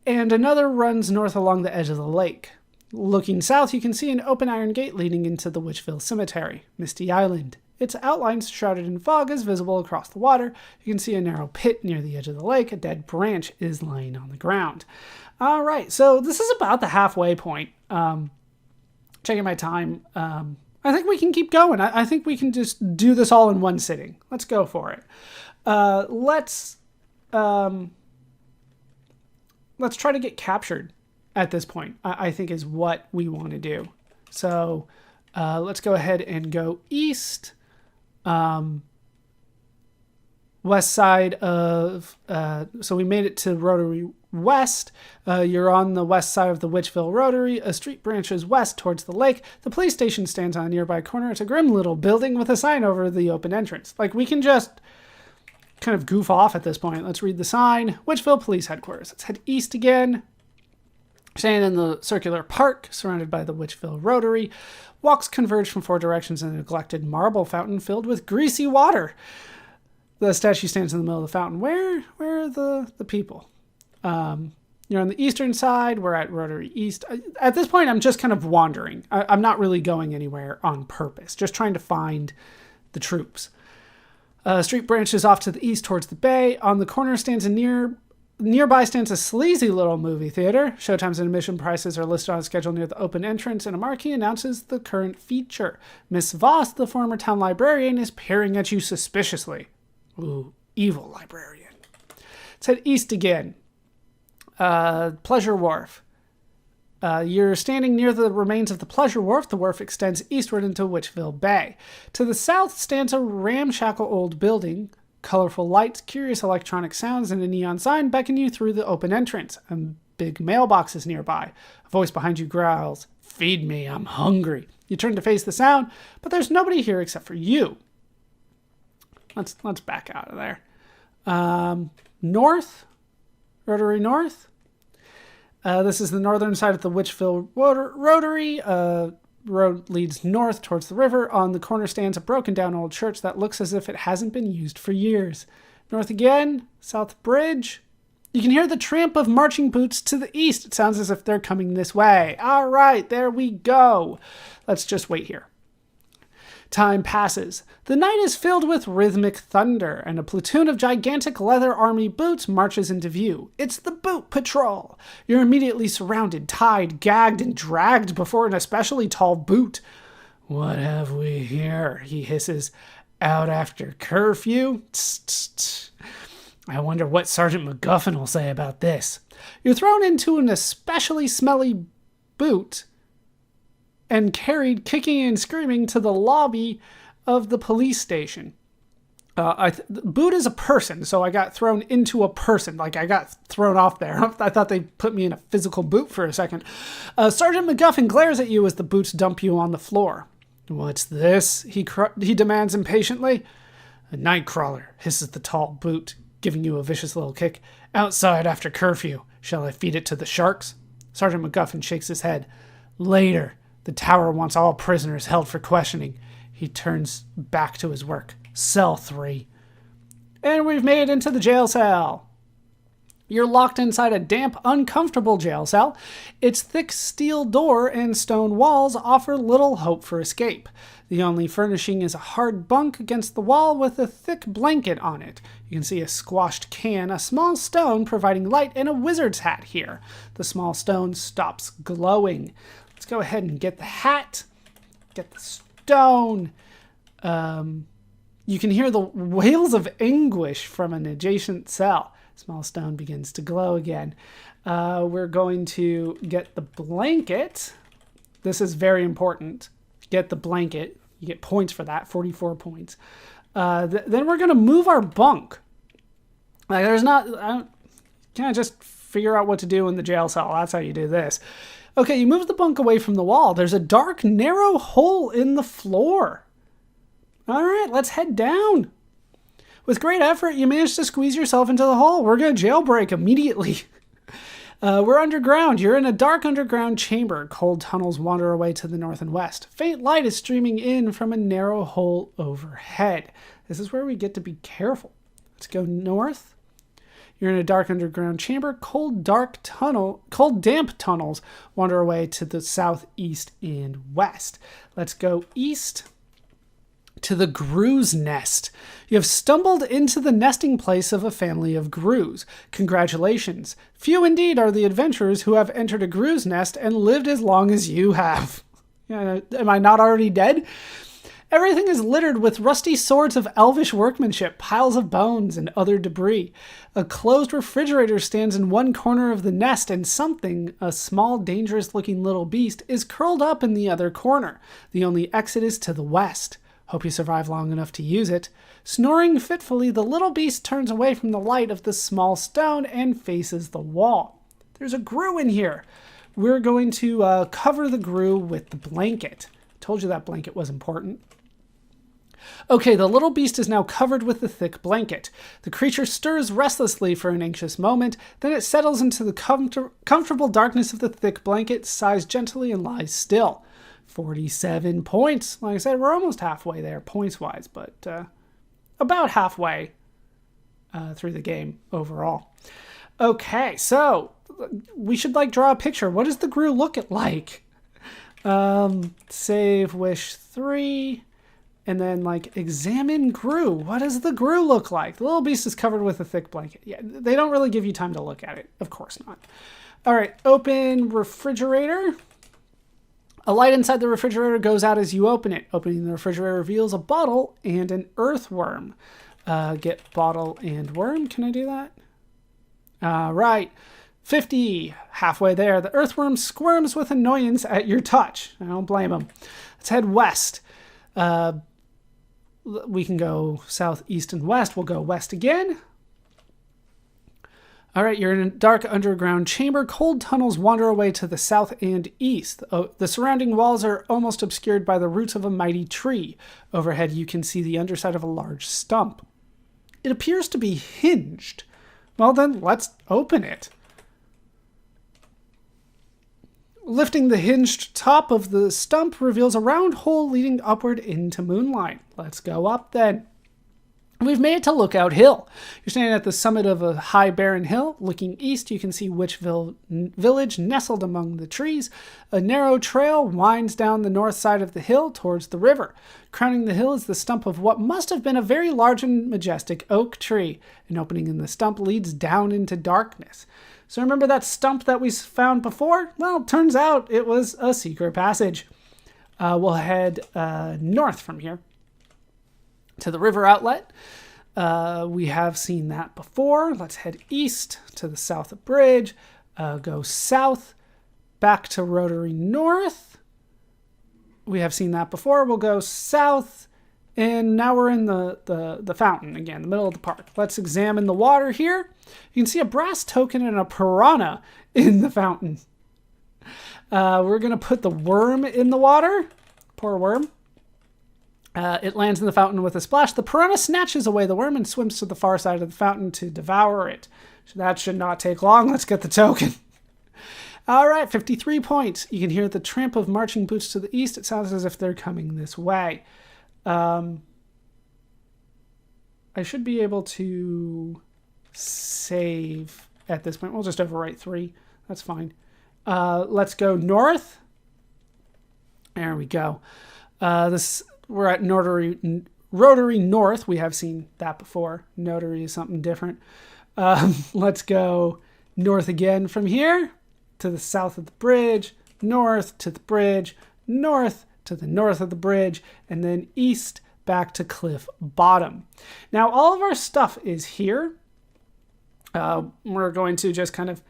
and another runs north along the edge of the lake. Looking south, you can see an open iron gate leading into the Witchville Cemetery, Misty Island. Its outlines shrouded in fog is visible across the water. You can see a narrow pit near the edge of the lake. A dead branch is lying on the ground. All right, so this is about the halfway point. Checking my time. I think we can keep going. I think we can just do this all in one sitting. Let's go for it. Let's try to get captured at this point, I think is what we want to do. So let's go ahead and go east. West side of... so we made it to Rotary West. You're on the west side of the Witchville Rotary. A street branches west towards the lake. The police station stands on a nearby corner. It's a grim little building with a sign over the open entrance. Like, we can just kind of goof off at this point. Let's read the sign. Witchville Police Headquarters. Let's head east again. Standing in the circular park, surrounded by the Witchville Rotary, walks converge from four directions in a neglected marble fountain filled with greasy water. The statue stands in the middle of the fountain. Where are the people? You're on the eastern side. We're at Rotary East. At this point, I'm just kind of wandering. I'm not really going anywhere on purpose, just trying to find the troops. Street branches off to the east towards the bay. On the corner nearby stands a sleazy little movie theater. Showtimes and admission prices are listed on a schedule near the open entrance, and a marquee announces the current feature. Miss Voss, the former town librarian, is peering at you suspiciously. Ooh, evil librarian. Let's head east again. Pleasure Wharf. You're standing near the remains of the Pleasure Wharf. The wharf extends eastward into Witchville Bay. To the south stands a ramshackle old building. Colorful lights, curious electronic sounds, and a neon sign beckon you through the open entrance. A big mailbox is nearby. A voice behind you growls, "Feed me, I'm hungry." You turn to face the sound, but there's nobody here except for you. Let's back out of there. North, Rotary North. This is the northern side of the Witchville Rotary. Road leads north towards the river. On the corner stands a broken down old church that looks as if it hasn't been used for years. North again, South Bridge. You can hear the tramp of marching boots to the east. It sounds as if they're coming this way. All right, there we go. Let's just wait here. Time passes. The night is filled with rhythmic thunder, and a platoon of gigantic leather army boots marches into view. It's the Boot Patrol. You're immediately surrounded, tied, gagged, and dragged before an especially tall boot. "What have we here?" he hisses. "Out after curfew? Tss, tss, tss. I wonder what Sergeant MacGuffin will say about this." You're thrown into an especially smelly boot and carried kicking and screaming to the lobby of the police station. Boot is a person, so I got thrown into a person. Like, I got thrown off there. I thought they put me in a physical boot for a second. Sergeant MacGuffin glares at you as the boots dump you on the floor. "What's this?" he demands impatiently. "A night crawler," hisses the tall boot, giving you a vicious little kick. "Outside after curfew. Shall I feed it to the sharks?" Sergeant MacGuffin shakes his head. "Later. The tower wants all prisoners held for questioning." He turns back to his work. "Cell 3. And we've made it into the jail cell. You're locked inside a damp, uncomfortable jail cell. Its thick steel door and stone walls offer little hope for escape. The only furnishing is a hard bunk against the wall with a thick blanket on it. You can see a squashed can, a small stone providing light, and a wizard's hat here. The small stone stops glowing. Let's go ahead and get the hat, get the stone. You can hear the wails of anguish from an adjacent cell. Small stone begins to glow again. We're going to get the blanket. This is very important. Get the blanket. You get points for that, 44 points. Then we're going to move our bunk. Like, can't just figure out what to do in the jail cell. That's how you do this. Okay, you move the bunk away from the wall. There's a dark, narrow hole in the floor. All right, let's head down. With great effort, you manage to squeeze yourself into the hole. We're going to jailbreak immediately. We're underground. You're in a dark underground chamber. Cold tunnels wander away to the north and west. Faint light is streaming in from a narrow hole overhead. This is where we get to be careful. Let's go north. You're in a dark underground chamber. Cold, damp tunnels wander away to the south, east, and west. Let's go east to the Grew's Nest. You have stumbled into the nesting place of a family of Grews. Congratulations. Few indeed are the adventurers who have entered a Grew's Nest and lived as long as you have. Am I not already dead? Everything is littered with rusty swords of elvish workmanship, piles of bones, and other debris. A closed refrigerator stands in one corner of the nest, and something, a small, dangerous-looking little beast, is curled up in the other corner. The only exit is to the west. Hope you survive long enough to use it. Snoring fitfully, the little beast turns away from the light of the small stone and faces the wall. There's a Grew in here. We're going to cover the Grew with the blanket. Told you that blanket was important. Okay, the little beast is now covered with the thick blanket. The creature stirs restlessly for an anxious moment, then it settles into the comfortable darkness of the thick blanket, sighs gently, and lies still. 47 points. Like I said, we're almost halfway there, points-wise, but about halfway through the game overall. Okay, so we should draw a picture. What does the Grue look like? Save wish 3, and then examine Grue. What does the Grue look like? The little beast is covered with a thick blanket. Yeah, they don't really give you time to look at it. Of course not. All right, open refrigerator. A light inside the refrigerator goes out as you open it. Opening the refrigerator reveals a bottle and an earthworm. Get bottle and worm. Can I do that? Right. 50. Halfway there. The earthworm squirms with annoyance at your touch. I don't blame him. Let's head west. We can go south, east, and west. We'll go west again. All right, you're in a dark underground chamber. Cold tunnels wander away to the south and east. The surrounding walls are almost obscured by the roots of a mighty tree. Overhead, you can see the underside of a large stump. It appears to be hinged. Well, then, let's open it. Lifting the hinged top of the stump reveals a round hole leading upward into moonlight. Let's go up, then. We've made it to Lookout Hill. You're standing at the summit of a high barren hill. Looking east, you can see Witchville Village nestled among the trees. A narrow trail winds down the north side of the hill towards the river. Crowning the hill is the stump of what must have been a very large and majestic oak tree. An opening in the stump leads down into darkness. So remember that stump that we found before? Well, turns out it was a secret passage. We'll head north from here to the river outlet. We have seen that before. Let's head east to the south of Bridge. Go south back to Rotary North. We have seen that before. We'll go south, and now we're in the fountain again, the middle of the park. Let's examine the water here. You can see a brass token and a piranha in the fountain. We're going to put the worm in the water. Poor worm. It lands in the fountain with a splash. The piranha snatches away the worm and swims to the far side of the fountain to devour it. So that should not take long. Let's get the token. All right, 53 points. You can hear the tramp of marching boots to the east. It sounds as if they're coming this way. I should be able to save at this point. We'll just overwrite 3. That's fine. Let's go north. There we go. We're at Rotary North. We have seen that before. Notary is something different. Let's go north again from here to the south of the bridge, north to the bridge, north to the north of the bridge, and then east back to Cliff Bottom. Now, all of our stuff is here. We're going to just kind of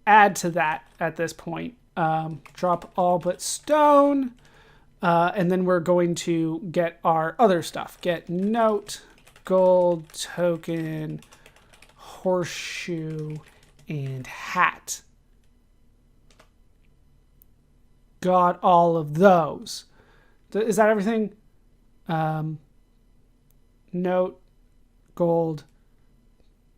add to that at this point. Drop all but stone. And then we're going to get our other stuff. Get note, gold, token, horseshoe, and hat. Got all of those. Is that everything? Note, gold,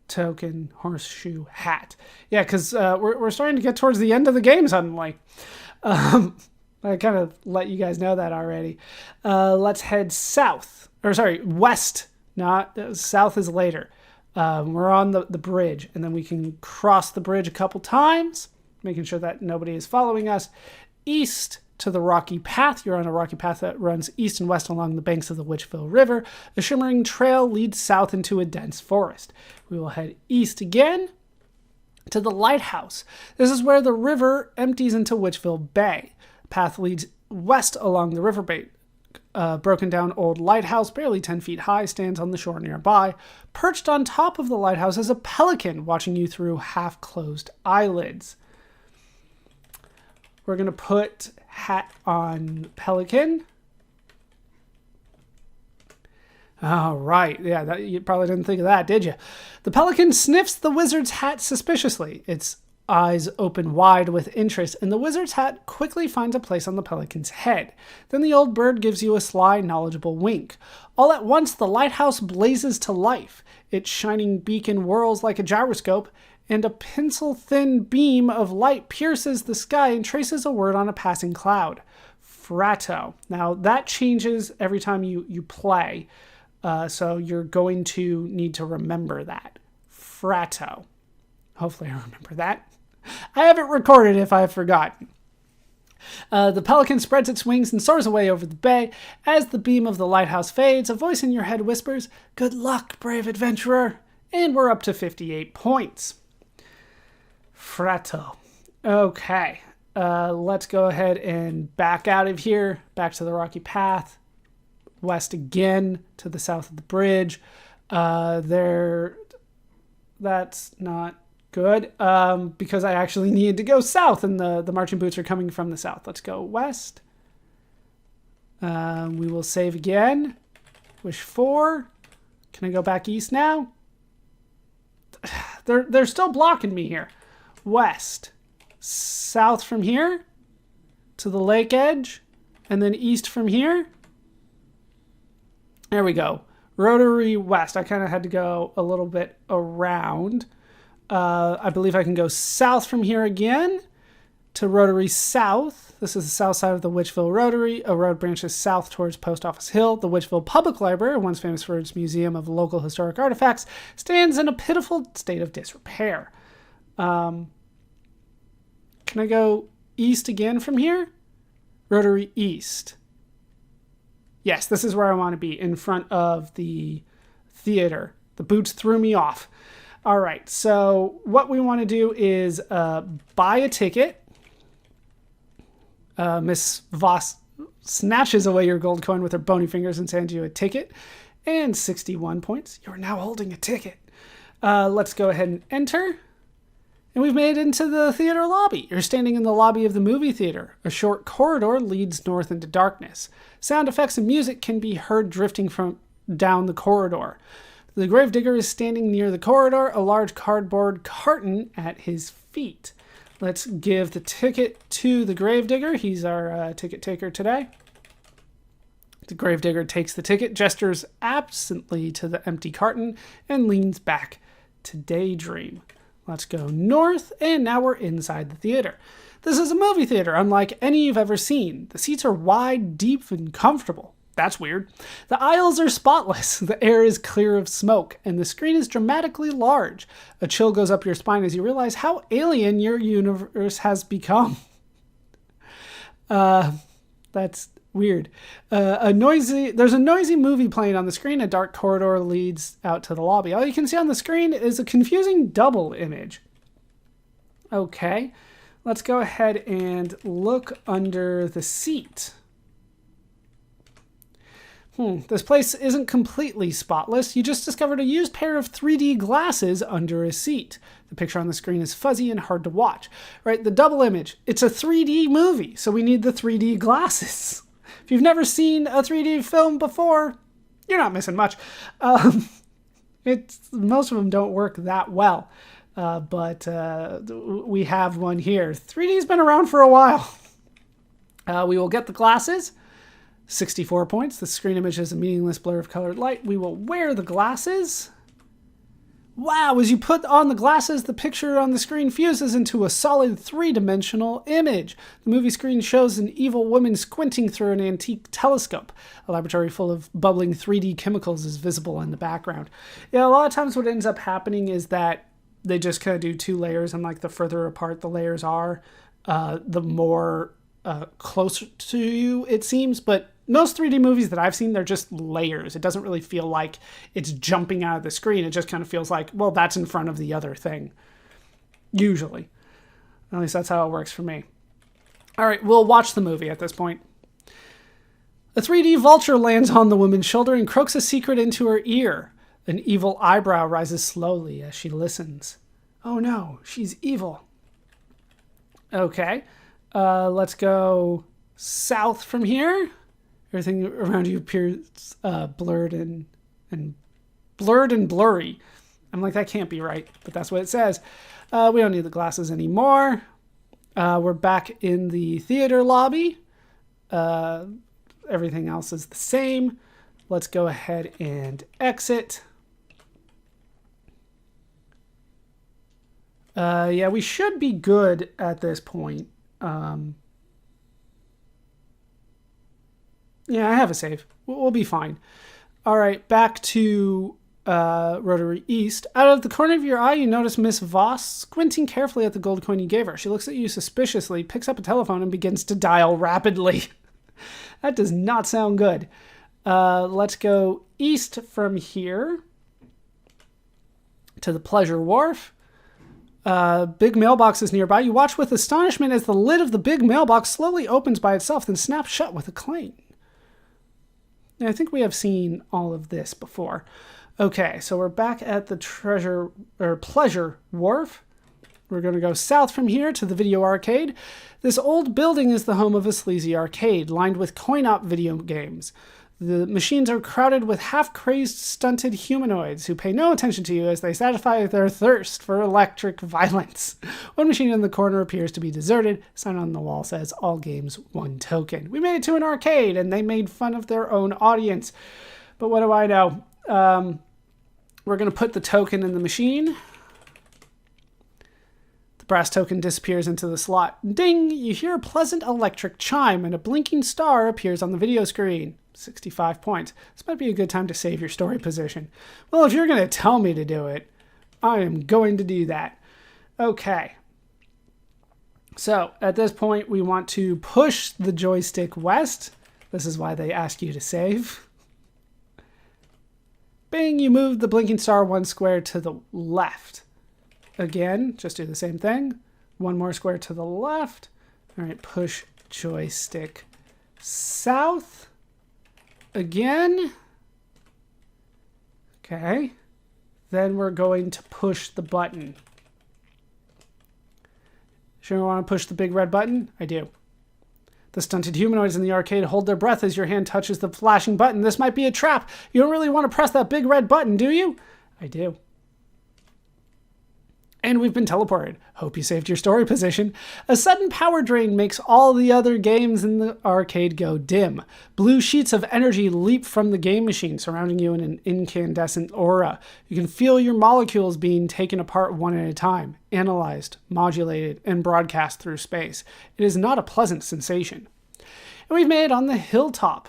token, horseshoe, hat. Yeah, because we're starting to get towards the end of the game suddenly. I kind of let you guys know that already. Let's head south. Or sorry, west. Not south is later. We're on the bridge, and then we can cross the bridge a couple times, making sure that nobody is following us. East to the rocky path. You're on a rocky path that runs east and west along the banks of the Witchville River. A shimmering trail leads south into a dense forest. We will head east again to the lighthouse. This is where the river empties into Witchville Bay. Path leads west along the riverbank. Broken down old lighthouse, barely 10 feet high, stands on the shore nearby. Perched on top of the lighthouse is a pelican watching you through half-closed eyelids. We're going to put hat on pelican. All right. Yeah, you probably didn't think of that, did you? The pelican sniffs the wizard's hat suspiciously. Its eyes open wide with interest, and the wizard's hat quickly finds a place on the pelican's head. Then the old bird gives you a sly, knowledgeable wink. All at once, the lighthouse blazes to life. Its shining beacon whirls like a gyroscope, and a pencil-thin beam of light pierces the sky and traces a word on a passing cloud. Fratto. Now, that changes every time you play, so you're going to need to remember that. Fratto. Hopefully I remember that. I haven't recorded if I've forgotten. The pelican spreads its wings and soars away over the bay. As the beam of the lighthouse fades, a voice in your head whispers, "Good luck, brave adventurer." And we're up to 58 points. Fratto. Okay. Let's go ahead and back out of here. Back to the rocky path. West again to the south of the bridge. That's not good, because I actually needed to go south, and the marching boots are coming from the south. Let's go west. We will save again. Wish 4. Can I go back east now? They're still blocking me here. West. South from here to the lake edge, and then east from here. There we go. Rotary west. I kind of had to go a little bit around. I believe I can go south from here again to Rotary South. This is the south side of the Witchville Rotary. A road branches south towards Post Office Hill. The Witchville Public Library, once famous for its museum of local historic artifacts, stands in a pitiful state of disrepair. Can I go east again from here? Rotary East. Yes, this is where I want to be, in front of the theater. The boots threw me off. All right, so what we want to do is buy a ticket. Miss Voss snatches away your gold coin with her bony fingers and hands you a ticket. And 61 points. You're now holding a ticket. Let's go ahead and enter. And we've made it into the theater lobby. You're standing in the lobby of the movie theater. A short corridor leads north into darkness. Sound effects and music can be heard drifting from down the corridor. The gravedigger is standing near the corridor, a large cardboard carton at his feet. Let's give the ticket to the gravedigger. He's our ticket taker today. The gravedigger takes the ticket, gestures absently to the empty carton, and leans back to daydream. Let's go north, and now we're inside the theater. This is a movie theater, unlike any you've ever seen. The seats are wide, deep, and comfortable. That's weird. The aisles are spotless, the air is clear of smoke, and the screen is dramatically large. A chill goes up your spine as you realize how alien your universe has become. That's weird. There's a noisy movie playing on the screen. A dark corridor leads out to the lobby. All you can see on the screen is a confusing double image. Okay, let's go ahead and look under the seat. This place isn't completely spotless. You just discovered a used pair of 3D glasses under a seat. The picture on the screen is fuzzy and hard to watch. Right, the double image. It's a 3D movie, so we need the 3D glasses. If you've never seen a 3D film before, you're not missing much. Most of them don't work that well, but we have one here. 3D's been around for a while. We will get the glasses. 64 points. The screen image is a meaningless blur of colored light. We will wear the glasses. Wow, as you put on the glasses, the picture on the screen fuses into a solid three-dimensional image. The movie screen shows an evil woman squinting through an antique telescope. A laboratory full of bubbling 3D chemicals is visible in the background. Yeah, a lot of times what ends up happening is that they just kind of do 2 layers, and like the further apart the layers are, the more closer to you it seems. But most 3D movies that I've seen, they're just layers. It doesn't really feel like it's jumping out of the screen. It just kind of feels like, well, that's in front of the other thing. Usually. At least that's how it works for me. All right, we'll watch the movie at this point. A 3D vulture lands on the woman's shoulder and croaks a secret into her ear. An evil eyebrow rises slowly as she listens. Oh no, she's evil. Okay, let's go south from here. Everything around you appears blurred and blurry. I'm like, that can't be right, but that's what it says. We don't need the glasses anymore. We're back in the theater lobby. Everything else is the same. Let's go ahead and exit. Yeah, we should be good at this point. Yeah, I have a save. We'll be fine. All right, back to Rotary East. Out of the corner of your eye, you notice Miss Voss squinting carefully at the gold coin you gave her. She looks at you suspiciously, picks up a telephone, and begins to dial rapidly. That does not sound good. Let's go east from here to the Pleasure Wharf. Big mailbox is nearby. You watch with astonishment as the lid of the big mailbox slowly opens by itself, then snaps shut with a clang. I think we have seen all of this before. Okay, so we're back at the Pleasure Wharf. We're going to go south from here to the video arcade. This old building is the home of a sleazy arcade, lined with coin-op video games. The machines are crowded with half-crazed, stunted humanoids who pay no attention to you as they satisfy their thirst for electric violence. One machine in the corner appears to be deserted. Sign on the wall says, all games, one token. We made it to an arcade, and they made fun of their own audience. But what do I know? We're going to put the token in the machine. The brass token disappears into the slot. Ding! You hear a pleasant electric chime, and a blinking star appears on the video screen. 65 points. This might be a good time to save your story position. Well, if you're going to tell me to do it, I am going to do that. Okay. So, at this point, we want to push the joystick west. This is why they ask you to save. Bing, you move the blinking star one square to the left. Again, just do the same thing. One more square to the left. All right, push joystick south. Again. Okay. Then we're going to push the button. Sure you want to push the big red button? I do. The stunted humanoids in the arcade hold their breath as your hand touches the flashing button. This might be a trap. You don't really want to press that big red button, do you? I do. And we've been teleported. Hope you saved your story position. A sudden power drain makes all the other games in the arcade go dim. Blue sheets of energy leap from the game machine, surrounding you in an incandescent aura. You can feel your molecules being taken apart one at a time, analyzed, modulated, and broadcast through space. It is not a pleasant sensation. And we've made it on the hilltop.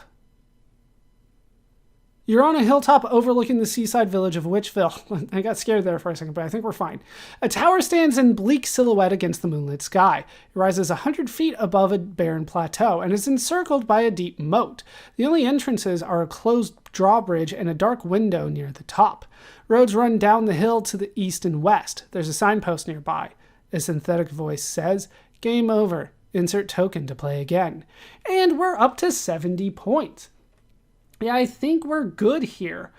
You're on a hilltop overlooking the seaside village of Witchville. I got scared there for a second, but I think we're fine. A tower stands in bleak silhouette against the moonlit sky. It rises 100 feet above a barren plateau and is encircled by a deep moat. The only entrances are a closed drawbridge and a dark window near the top. Roads run down the hill to the east and west. There's a signpost nearby. A synthetic voice says, "Game over. Insert token to play again." And we're up to 70 points. Yeah, I think we're good here.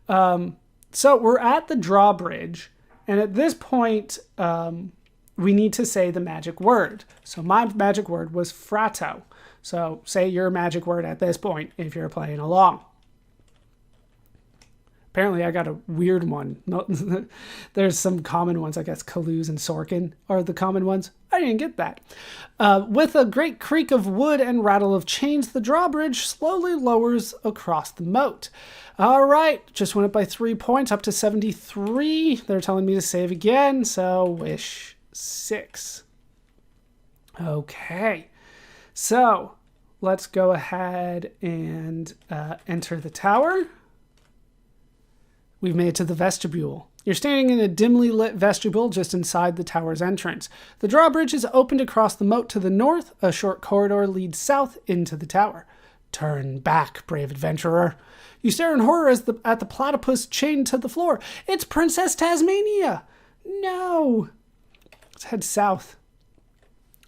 So we're at the drawbridge, and at this point, we need to say the magic word. So my magic word was fratto. So say your magic word at this point if you're playing along. Apparently I got a weird one. There's some common ones. I guess Kaluz and Sorkin are the common ones. I didn't get that. With a great creak of wood and rattle of chains, the drawbridge slowly lowers across the moat. All right, just went up by 3 points, up to 73. They're telling me to save again, so wish 6. Okay, so let's go ahead and enter the tower. We've made it to the vestibule. You're standing in a dimly lit vestibule just inside the tower's entrance. The drawbridge is opened across the moat to the north. A short corridor leads south into the tower. Turn back, brave adventurer. You stare in horror at the platypus chained to the floor. It's Princess Tasmania! No! Let's head south.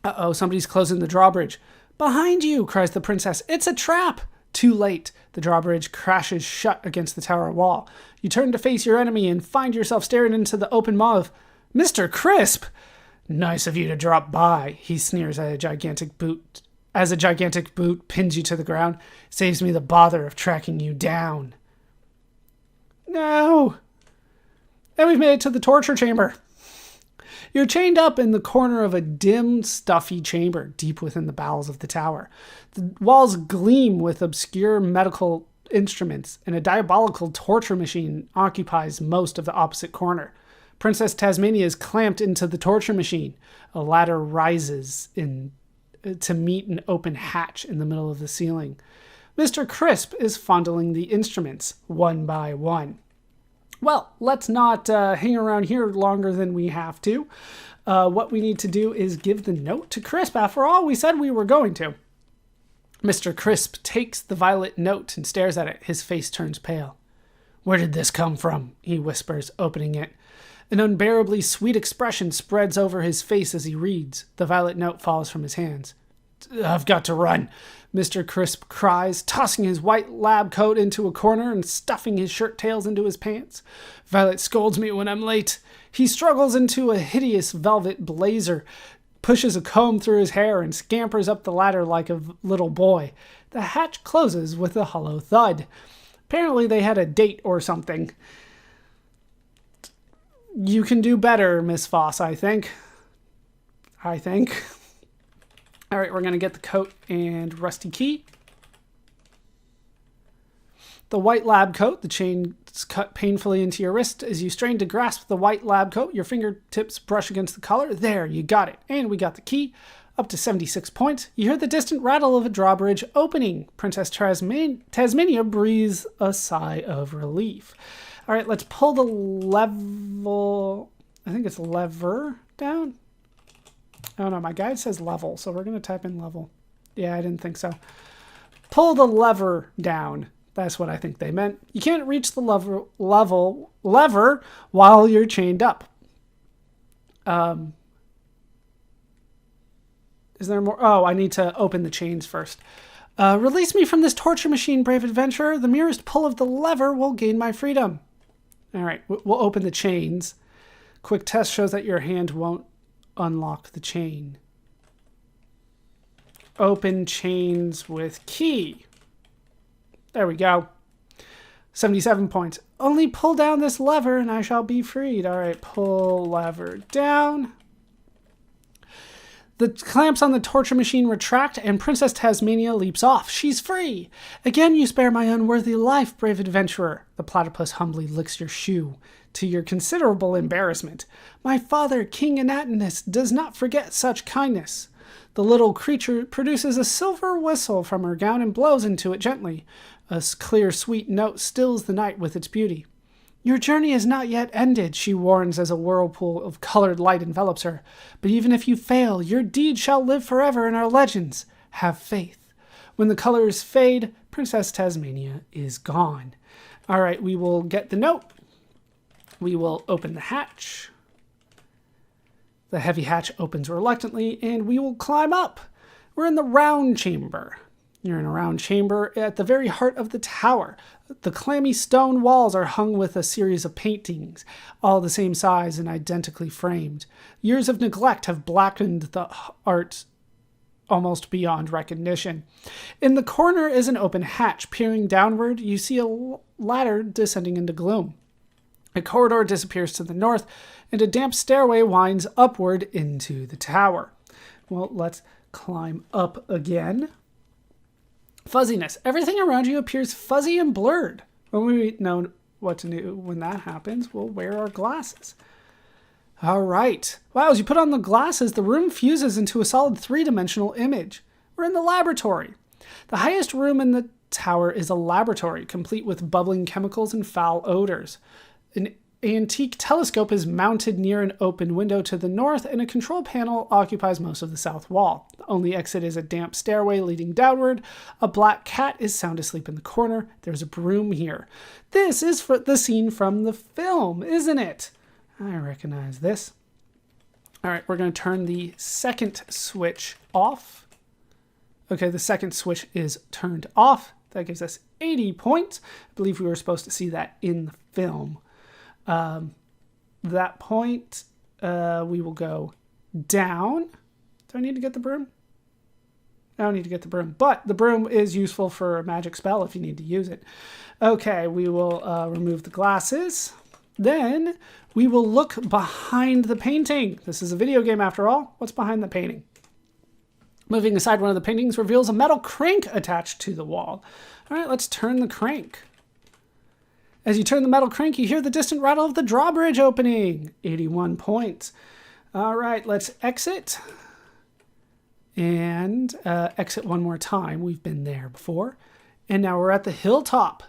Uh-oh, somebody's closing the drawbridge. Behind you, cries the princess. It's a trap! Too late. The drawbridge crashes shut against the tower wall. You turn to face your enemy and find yourself staring into the open maw of Mr. Crisp! Nice of you to drop by, he sneers at a gigantic boot. As a gigantic boot pins you to the ground, saves me the bother of tracking you down. No! And we've made it to the torture chamber. You're chained up in the corner of a dim, stuffy chamber deep within the bowels of the tower. The walls gleam with obscure medical instruments, and a diabolical torture machine occupies most of the opposite corner. Princess Tasmania is clamped into the torture machine. A ladder rises to meet an open hatch in the middle of the ceiling. Mr. Crisp is fondling the instruments, one by one. Well, let's not hang around here longer than we have to. What we need to do is give the note to Crisp. After all, we said we were going to. Mr. Crisp takes the violet note and stares at it. His face turns pale. "Where did this come from?" he whispers, opening it. An unbearably sweet expression spreads over his face as he reads. The violet note falls from his hands. "I've got to run," Mr. Crisp cries, tossing his white lab coat into a corner and stuffing his shirt tails into his pants. "Violet scolds me when I'm late." He struggles into a hideous velvet blazer, pushes a comb through his hair, and scampers up the ladder like a little boy. The hatch closes with a hollow thud. Apparently they had a date or something. You can do better, Miss Foss, I think. All right, we're going to get the coat and rusty key. The white lab coat, the chain cut painfully into your wrist. As you strain to grasp the white lab coat, your fingertips brush against the collar. There, you got it. And we got the key. Up to 76 points. You hear the distant rattle of a drawbridge opening. Princess Tasmania breathes a sigh of relief. All right, let's pull the level. I think it's lever down. Oh no, my guide says level, so we're going to type in level. Yeah, I didn't think so. Pull the lever down. That's what I think they meant. You can't reach the lever while you're chained up. Is there more? Oh, I need to open the chains first. Release me from this torture machine, brave adventurer. The merest pull of the lever will gain my freedom. All right, we'll open the chains. Quick test shows that your hand won't unlock the chain. Open chains with key. There we go. 77 points. Only pull down this lever and I shall be freed. All right, pull lever down. The clamps on the torture machine retract and Princess Tasmania leaps off. She's free. Again, you spare my unworthy life, brave adventurer. The platypus humbly licks your shoe, to your considerable embarrassment. My father, King Anatinus, does not forget such kindness. The little creature produces a silver whistle from her gown and blows into it gently. A clear, sweet note stills the night with its beauty. Your journey is not yet ended, she warns as a whirlpool of colored light envelops her. But even if you fail, your deed shall live forever in our legends. Have faith. When the colors fade, Princess Tasmania is gone. All right, we will get the note. We will open the hatch. The heavy hatch opens reluctantly, and we will climb up. We're in the round chamber. You're in a round chamber at the very heart of the tower. The clammy stone walls are hung with a series of paintings, all the same size and identically framed. Years of neglect have blackened the art almost beyond recognition. In the corner is an open hatch. Peering downward, you see a ladder descending into gloom. A corridor disappears to the north, and a damp stairway winds upward into the tower. Well, let's climb up again. Fuzziness. Everything around you appears fuzzy and blurred. When we know what to do when that happens, we'll wear our glasses. All right. Wow, as you put on the glasses, the room fuses into a solid three-dimensional image. We're in the laboratory. The highest room in the tower is a laboratory, complete with bubbling chemicals and foul odors. An antique telescope is mounted near an open window to the north, and a control panel occupies most of the south wall. The only exit is a damp stairway leading downward. A black cat is sound asleep in the corner. There's a broom here. This is the scene from the film, isn't it? I recognize this. All right, we're going to turn the second switch off. Okay, the second switch is turned off. That gives us 80 points. I believe we were supposed to see that in the film. That point, we will go down. Do I need to get the broom? I don't need to get the broom, but the broom is useful for a magic spell if you need to use it. Okay, we will remove the glasses. Then we will look behind the painting. This is a video game after all. What's behind the painting? Moving aside, one of the paintings reveals a metal crank attached to the wall. All right, let's turn the crank. As you turn the metal crank, you hear the distant rattle of the drawbridge opening. 81 points. All right, let's exit. And exit one more time. We've been there before. And now we're at the hilltop.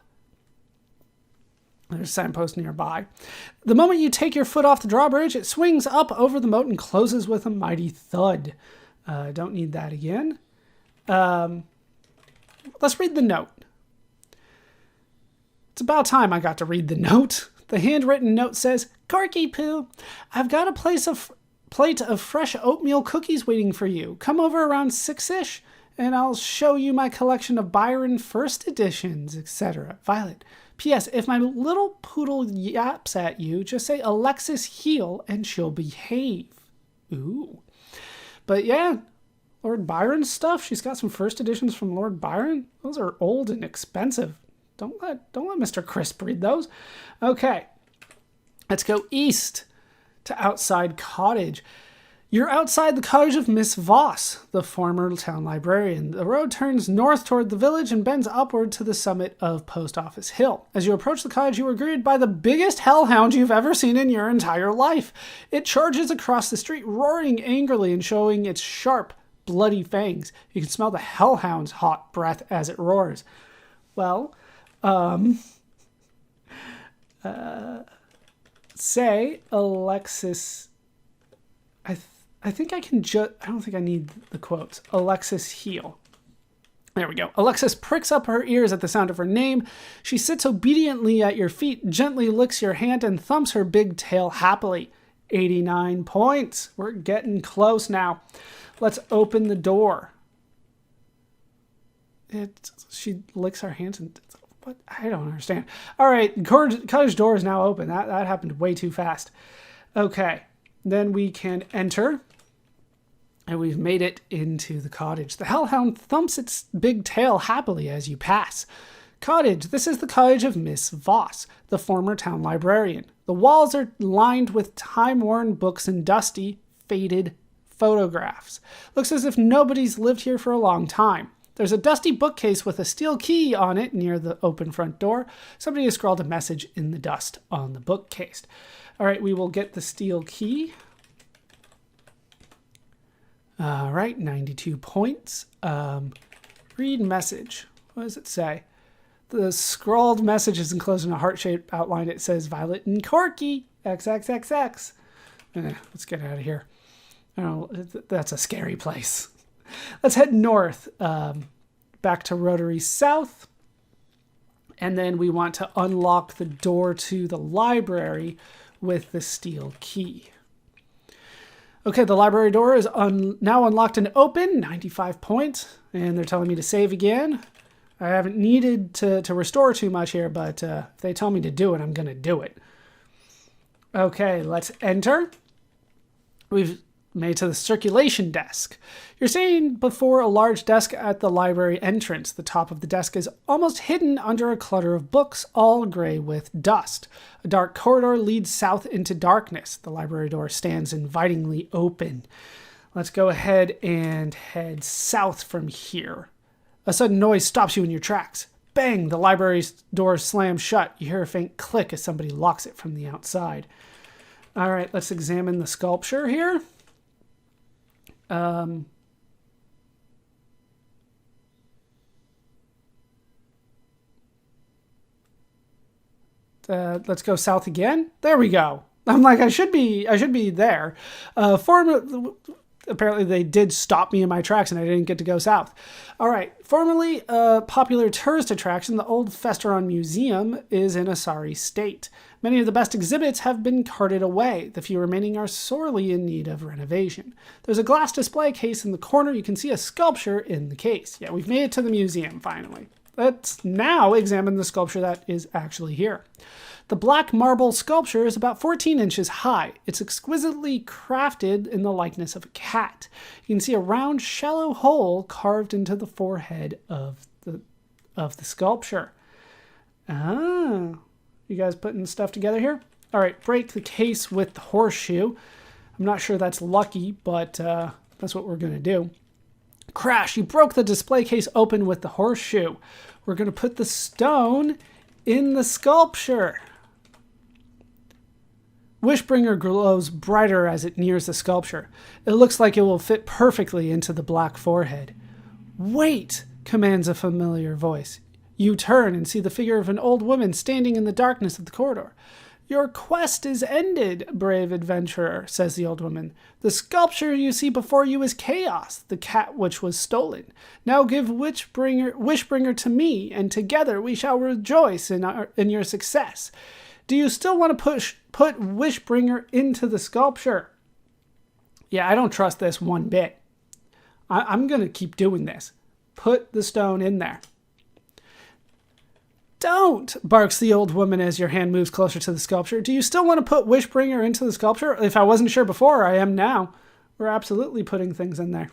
There's a signpost nearby. The moment you take your foot off the drawbridge, it swings up over the moat and closes with a mighty thud. Don't need that again. Let's read the note. It's about time I got to read the note. The handwritten note says, "Corky Poo, I've got a plate of fresh oatmeal cookies waiting for you. Come over around 6-ish, and I'll show you my collection of Byron first editions, etc. Violet. P.S. If my little poodle yaps at you, just say Alexis heel and she'll behave." Ooh. But yeah, Lord Byron stuff. She's got some first editions from Lord Byron. Those are old and expensive. Don't let Mr. Crisp read those. Okay. Let's go east to Outside Cottage. You're outside the cottage of Miss Voss, the former town librarian. The road turns north toward the village and bends upward to the summit of Post Office Hill. As you approach the cottage, you are greeted by the biggest hellhound you've ever seen in your entire life. It charges across the street, roaring angrily and showing its sharp, bloody fangs. You can smell the hellhound's hot breath as it roars. Well, say Alexis... I think I can just... I don't think I need the quotes. Alexis heel. There we go. Alexis pricks up her ears at the sound of her name. She sits obediently at your feet, gently licks your hand, and thumps her big tail happily. 89 points. We're getting close now. Let's open the door. She licks our hands and... What? I don't understand. All right, cottage door is now open. That happened way too fast. Okay, then we can enter. And we've made it into the cottage. The hellhound thumps its big tail happily as you pass. Cottage. This is the cottage of Miss Voss, the former town librarian. The walls are lined with time-worn books and dusty, faded photographs. Looks as if nobody's lived here for a long time. There's a dusty bookcase with a steel key on it near the open front door. Somebody has scrawled a message in the dust on the bookcase. All right, we will get the steel key. All right, 92 points. Read message. What does it say? The scrawled message is enclosed in a heart-shaped outline. It says, Violet and Corky, XXXX. Let's get out of here. Oh, that's a scary place. Let's head north, back to Rotary South. And then we want to unlock the door to the library with the steel key. Okay, the library door is now unlocked and open, 95 points, and they're telling me to save again. I haven't needed to restore too much here, but if they tell me to do it, I'm going to do it. Okay, let's enter. We've made to the circulation desk. You're standing before a large desk at the library entrance. The top of the desk is almost hidden under a clutter of books, all gray with dust. A dark corridor leads south into darkness. The library door stands invitingly open. Let's go ahead and head south from here. A sudden noise stops you in your tracks. Bang! The library's door slams shut. You hear a faint click as somebody locks it from the outside. All right, let's examine the sculpture here. Let's go south again. There we go. I'm like, I should be there. Apparently they did stop me in my tracks and I didn't get to go south. All right. Formerly a popular tourist attraction, the old Festeron Museum is in a sorry state. Many of the best exhibits have been carted away. The few remaining are sorely in need of renovation. There's a glass display case in the corner. You can see a sculpture in the case. Yeah, we've made it to the museum finally. Let's now examine the sculpture that is actually here. The black marble sculpture is about 14 inches high. It's exquisitely crafted in the likeness of a cat. You can see a round, shallow hole carved into the forehead of the sculpture. Ah, you guys putting stuff together here? All right, break the case with the horseshoe. I'm not sure that's lucky, but that's what we're going to do. Crash, you broke the display case open with the horseshoe. We're going to put the stone in the sculpture. Wishbringer glows brighter as it nears the sculpture. It looks like it will fit perfectly into the black forehead. Wait, commands a familiar voice. You turn and see the figure of an old woman standing in the darkness of the corridor. Your quest is ended, brave adventurer, says the old woman. The sculpture you see before you is Chaos, the cat which was stolen. Now give Wishbringer to me, and together we shall rejoice in your success. Do you still want to put Wishbringer into the sculpture? Yeah, I don't trust this one bit. I'm going to keep doing this. Put the stone in there. Don't, barks the old woman as your hand moves closer to the sculpture. Do you still want to put Wishbringer into the sculpture? If I wasn't sure before, I am now. We're absolutely putting things in there.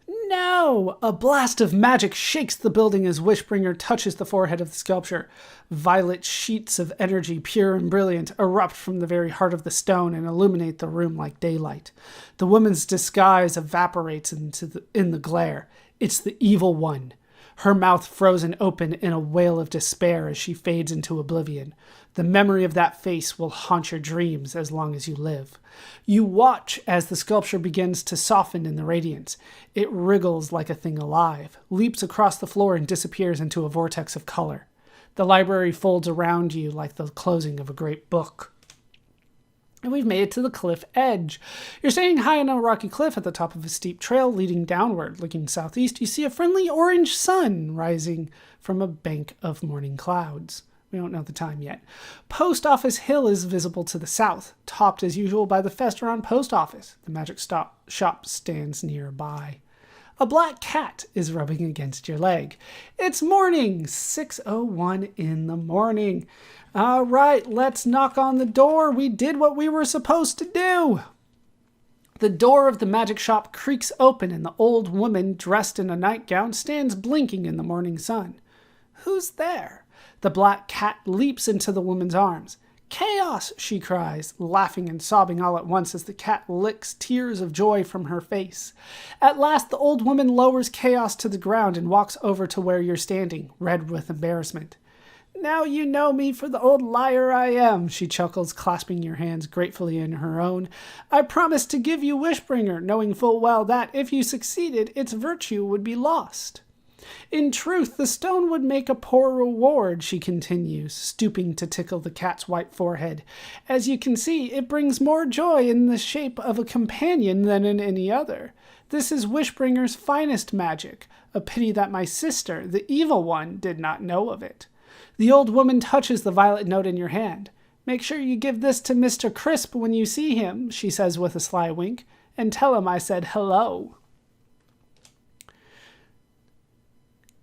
No! A blast of magic shakes the building as Wishbringer touches the forehead of the sculpture. Violet sheets of energy, pure and brilliant, erupt from the very heart of the stone and illuminate the room like daylight. The woman's disguise evaporates in the glare. It's the evil one. Her mouth frozen open in a wail of despair as she fades into oblivion. The memory of that face will haunt your dreams as long as you live. You watch as the sculpture begins to soften in the radiance. It wriggles like a thing alive, leaps across the floor and disappears into a vortex of color. The library folds around you like the closing of a great book. And we've made it to the cliff edge. You're standing high on a rocky cliff at the top of a steep trail leading downward. Looking southeast, you see a friendly orange sun rising from a bank of morning clouds. We don't know the time yet. Post Office Hill is visible to the south, topped as usual by the Festeron Post Office. The magic shop stands nearby. A black cat is rubbing against your leg. It's morning, 6:01 in the morning. All right, let's knock on the door. We did what we were supposed to do. The door of the magic shop creaks open and the old woman dressed in a nightgown stands blinking in the morning sun. Who's there? The black cat leaps into the woman's arms. Chaos, she cries, laughing and sobbing all at once as the cat licks tears of joy from her face. At last, the old woman lowers Chaos to the ground and walks over to where you're standing, red with embarrassment. Now you know me for the old liar I am, she chuckles, clasping your hands gratefully in her own. I promised to give you Wishbringer, knowing full well that, if you succeeded, its virtue would be lost. In truth, the stone would make a poor reward, she continues, stooping to tickle the cat's white forehead. As you can see, it brings more joy in the shape of a companion than in any other. This is Wishbringer's finest magic. A pity that my sister, the evil one, did not know of it. The old woman touches the violet note in your hand. Make sure you give this to Mr. Crisp when you see him, she says with a sly wink, and tell him I said hello.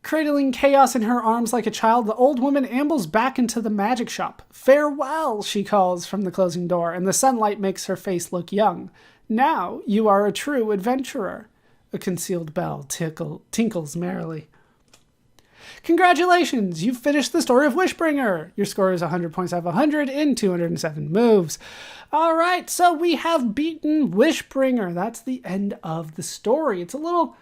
Cradling Chaos in her arms like a child, the old woman ambles back into the magic shop. Farewell, she calls from the closing door, and the sunlight makes her face look young. Now you are a true adventurer. A concealed bell tinkles merrily. Congratulations! You've finished the story of Wishbringer! Your score is 100 points out of 100 in 207 moves. Alright, so we have beaten Wishbringer. That's the end of the story. It's a little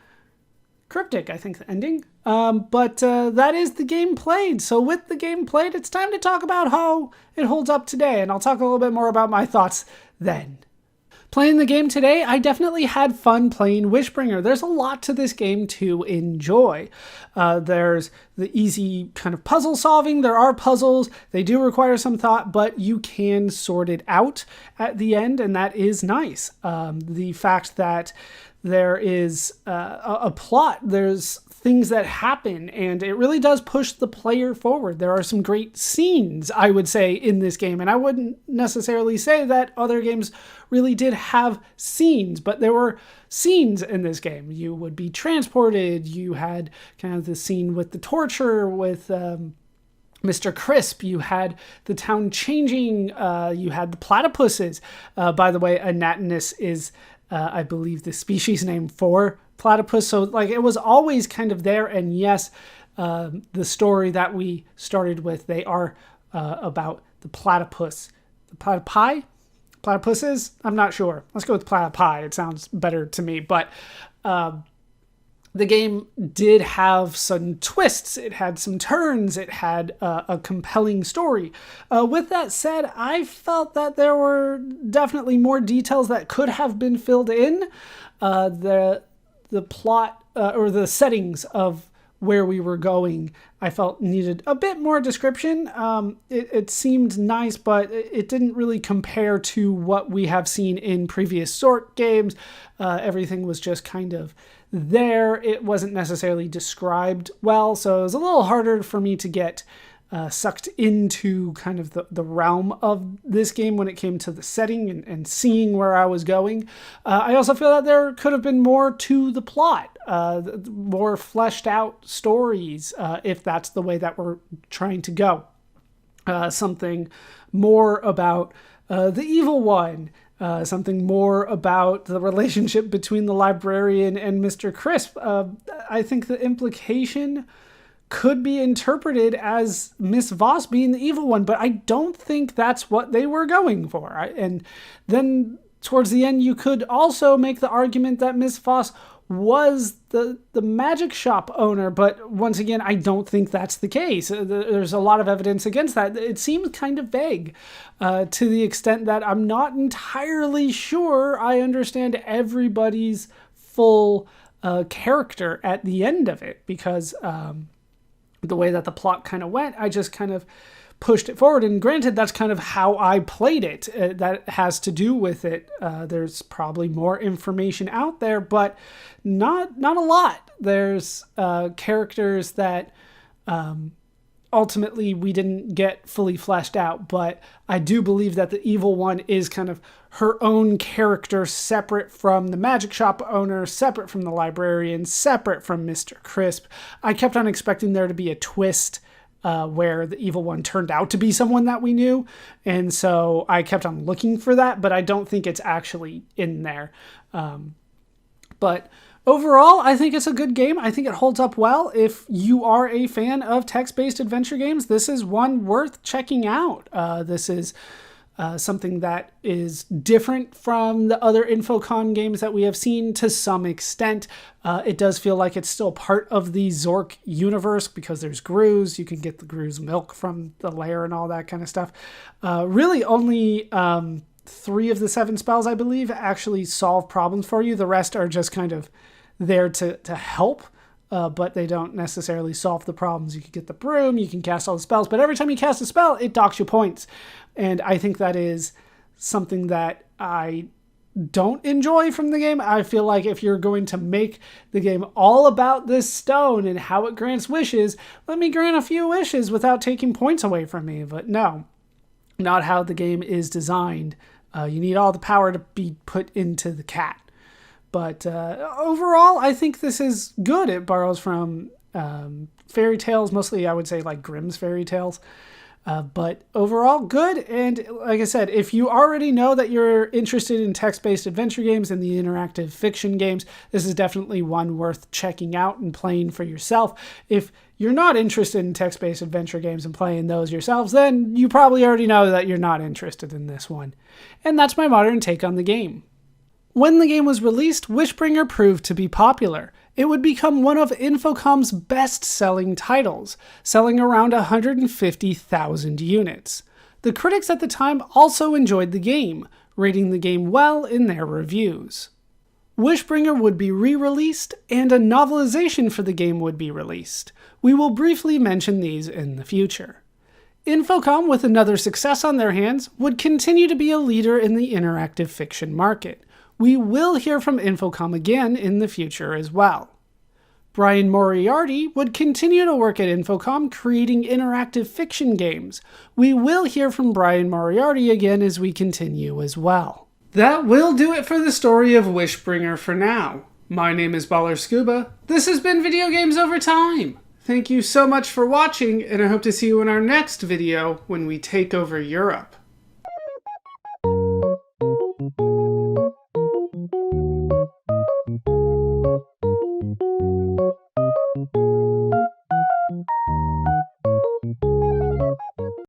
cryptic, I think, the ending. But that is the game played. So with the game played, it's time to talk about how it holds up today. And I'll talk a little bit more about my thoughts then. Playing the game today, I definitely had fun playing Wishbringer. There's a lot to this game to enjoy. There's the easy kind of puzzle solving. There are puzzles. They do require some thought, but you can sort it out at the end, and that is nice. The fact that there is a plot, there's things that happen, and it really does push the player forward. There are some great scenes, I would say, in this game, and I wouldn't necessarily say that other games really did have scenes, but there were scenes in this game. You would be transported, you had kind of the scene with the torture with Mr. Crisp, you had the town changing, you had the platypuses. By the way, Anatinus is, I believe, the species name for platypus, so like it was always kind of there. And yes, the story that we started with, they are about the platypus. The platypi? Platypuses? I'm not sure. Let's go with platypi. It sounds better to me. But the game did have some twists. It had some turns. It had a compelling story. With that said, I felt that there were definitely more details that could have been filled in. The plot or the settings of where we were going, I felt needed a bit more description. It seemed nice, but it didn't really compare to what we have seen in previous Zork games. Everything was just kind of there. It wasn't necessarily described well, so it was a little harder for me to get sucked into kind of the realm of this game when it came to the setting and seeing where I was going. I also feel that there could have been more to the plot, more fleshed out stories, if that's the way that we're trying to go. Something more about the evil one, something more about the relationship between the librarian and Mr. Crisp. I think the implication could be interpreted as Miss Voss being the evil one, but I don't think that's what they were going for. And then towards the end, you could also make the argument that Miss Voss was the magic shop owner, but once again, I don't think that's the case. There's a lot of evidence against that. It seems kind of vague to the extent that I'm not entirely sure I understand everybody's full character at the end of it, because the way that the plot kind of went, I just kind of pushed it forward. And granted, that's kind of how I played it. That has to do with it. There's probably more information out there, but not a lot. There's characters that ultimately we didn't get fully fleshed out, but I do believe that the evil one is kind of her own character, separate from the magic shop owner, separate from the librarian, separate from Mr. Crisp. I kept on expecting there to be a twist where the evil one turned out to be someone that we knew, and so I kept on looking for that, but I don't think it's actually in there. But overall, I think it's a good game. I think it holds up well. If you are a fan of text-based adventure games, this is one worth checking out. This is something that is different from the other Infocom games that we have seen to some extent. It does feel like it's still part of the Zork universe because there's Grooze. You can get the Grooze milk from the lair and all that kind of stuff. Really only 3 of the 7 spells, I believe, actually solve problems for you. The rest are just kind of there to help, but they don't necessarily solve the problems. You can get the broom, you can cast all the spells, but every time you cast a spell, it docks you points. And I think that is something that I don't enjoy from the game. I feel like if you're going to make the game all about this stone and how it grants wishes, let me grant a few wishes without taking points away from me. But no, not how the game is designed. You need all the power to be put into the cat. But overall, I think this is good. It borrows from fairy tales, mostly I would say like Grimm's fairy tales. But overall, good. And like I said, if you already know that you're interested in text-based adventure games and the interactive fiction games, this is definitely one worth checking out and playing for yourself. If you're not interested in text-based adventure games and playing those yourselves, then you probably already know that you're not interested in this one. And that's my modern take on the game. When the game was released, Wishbringer proved to be popular. It would become one of Infocom's best-selling titles, selling around 150,000 units. The critics at the time also enjoyed the game, rating the game well in their reviews. Wishbringer would be re-released, and a novelization for the game would be released. We will briefly mention these in the future. Infocom, with another success on their hands, would continue to be a leader in the interactive fiction market. We will hear from Infocom again in the future as well. Brian Moriarty would continue to work at Infocom creating interactive fiction games. We will hear from Brian Moriarty again as we continue as well. That will do it for the story of Wishbringer for now. My name is Baller Scuba. This has been Video Games Over Time. Thank you so much for watching, and I hope to see you in our next video when we take over Europe.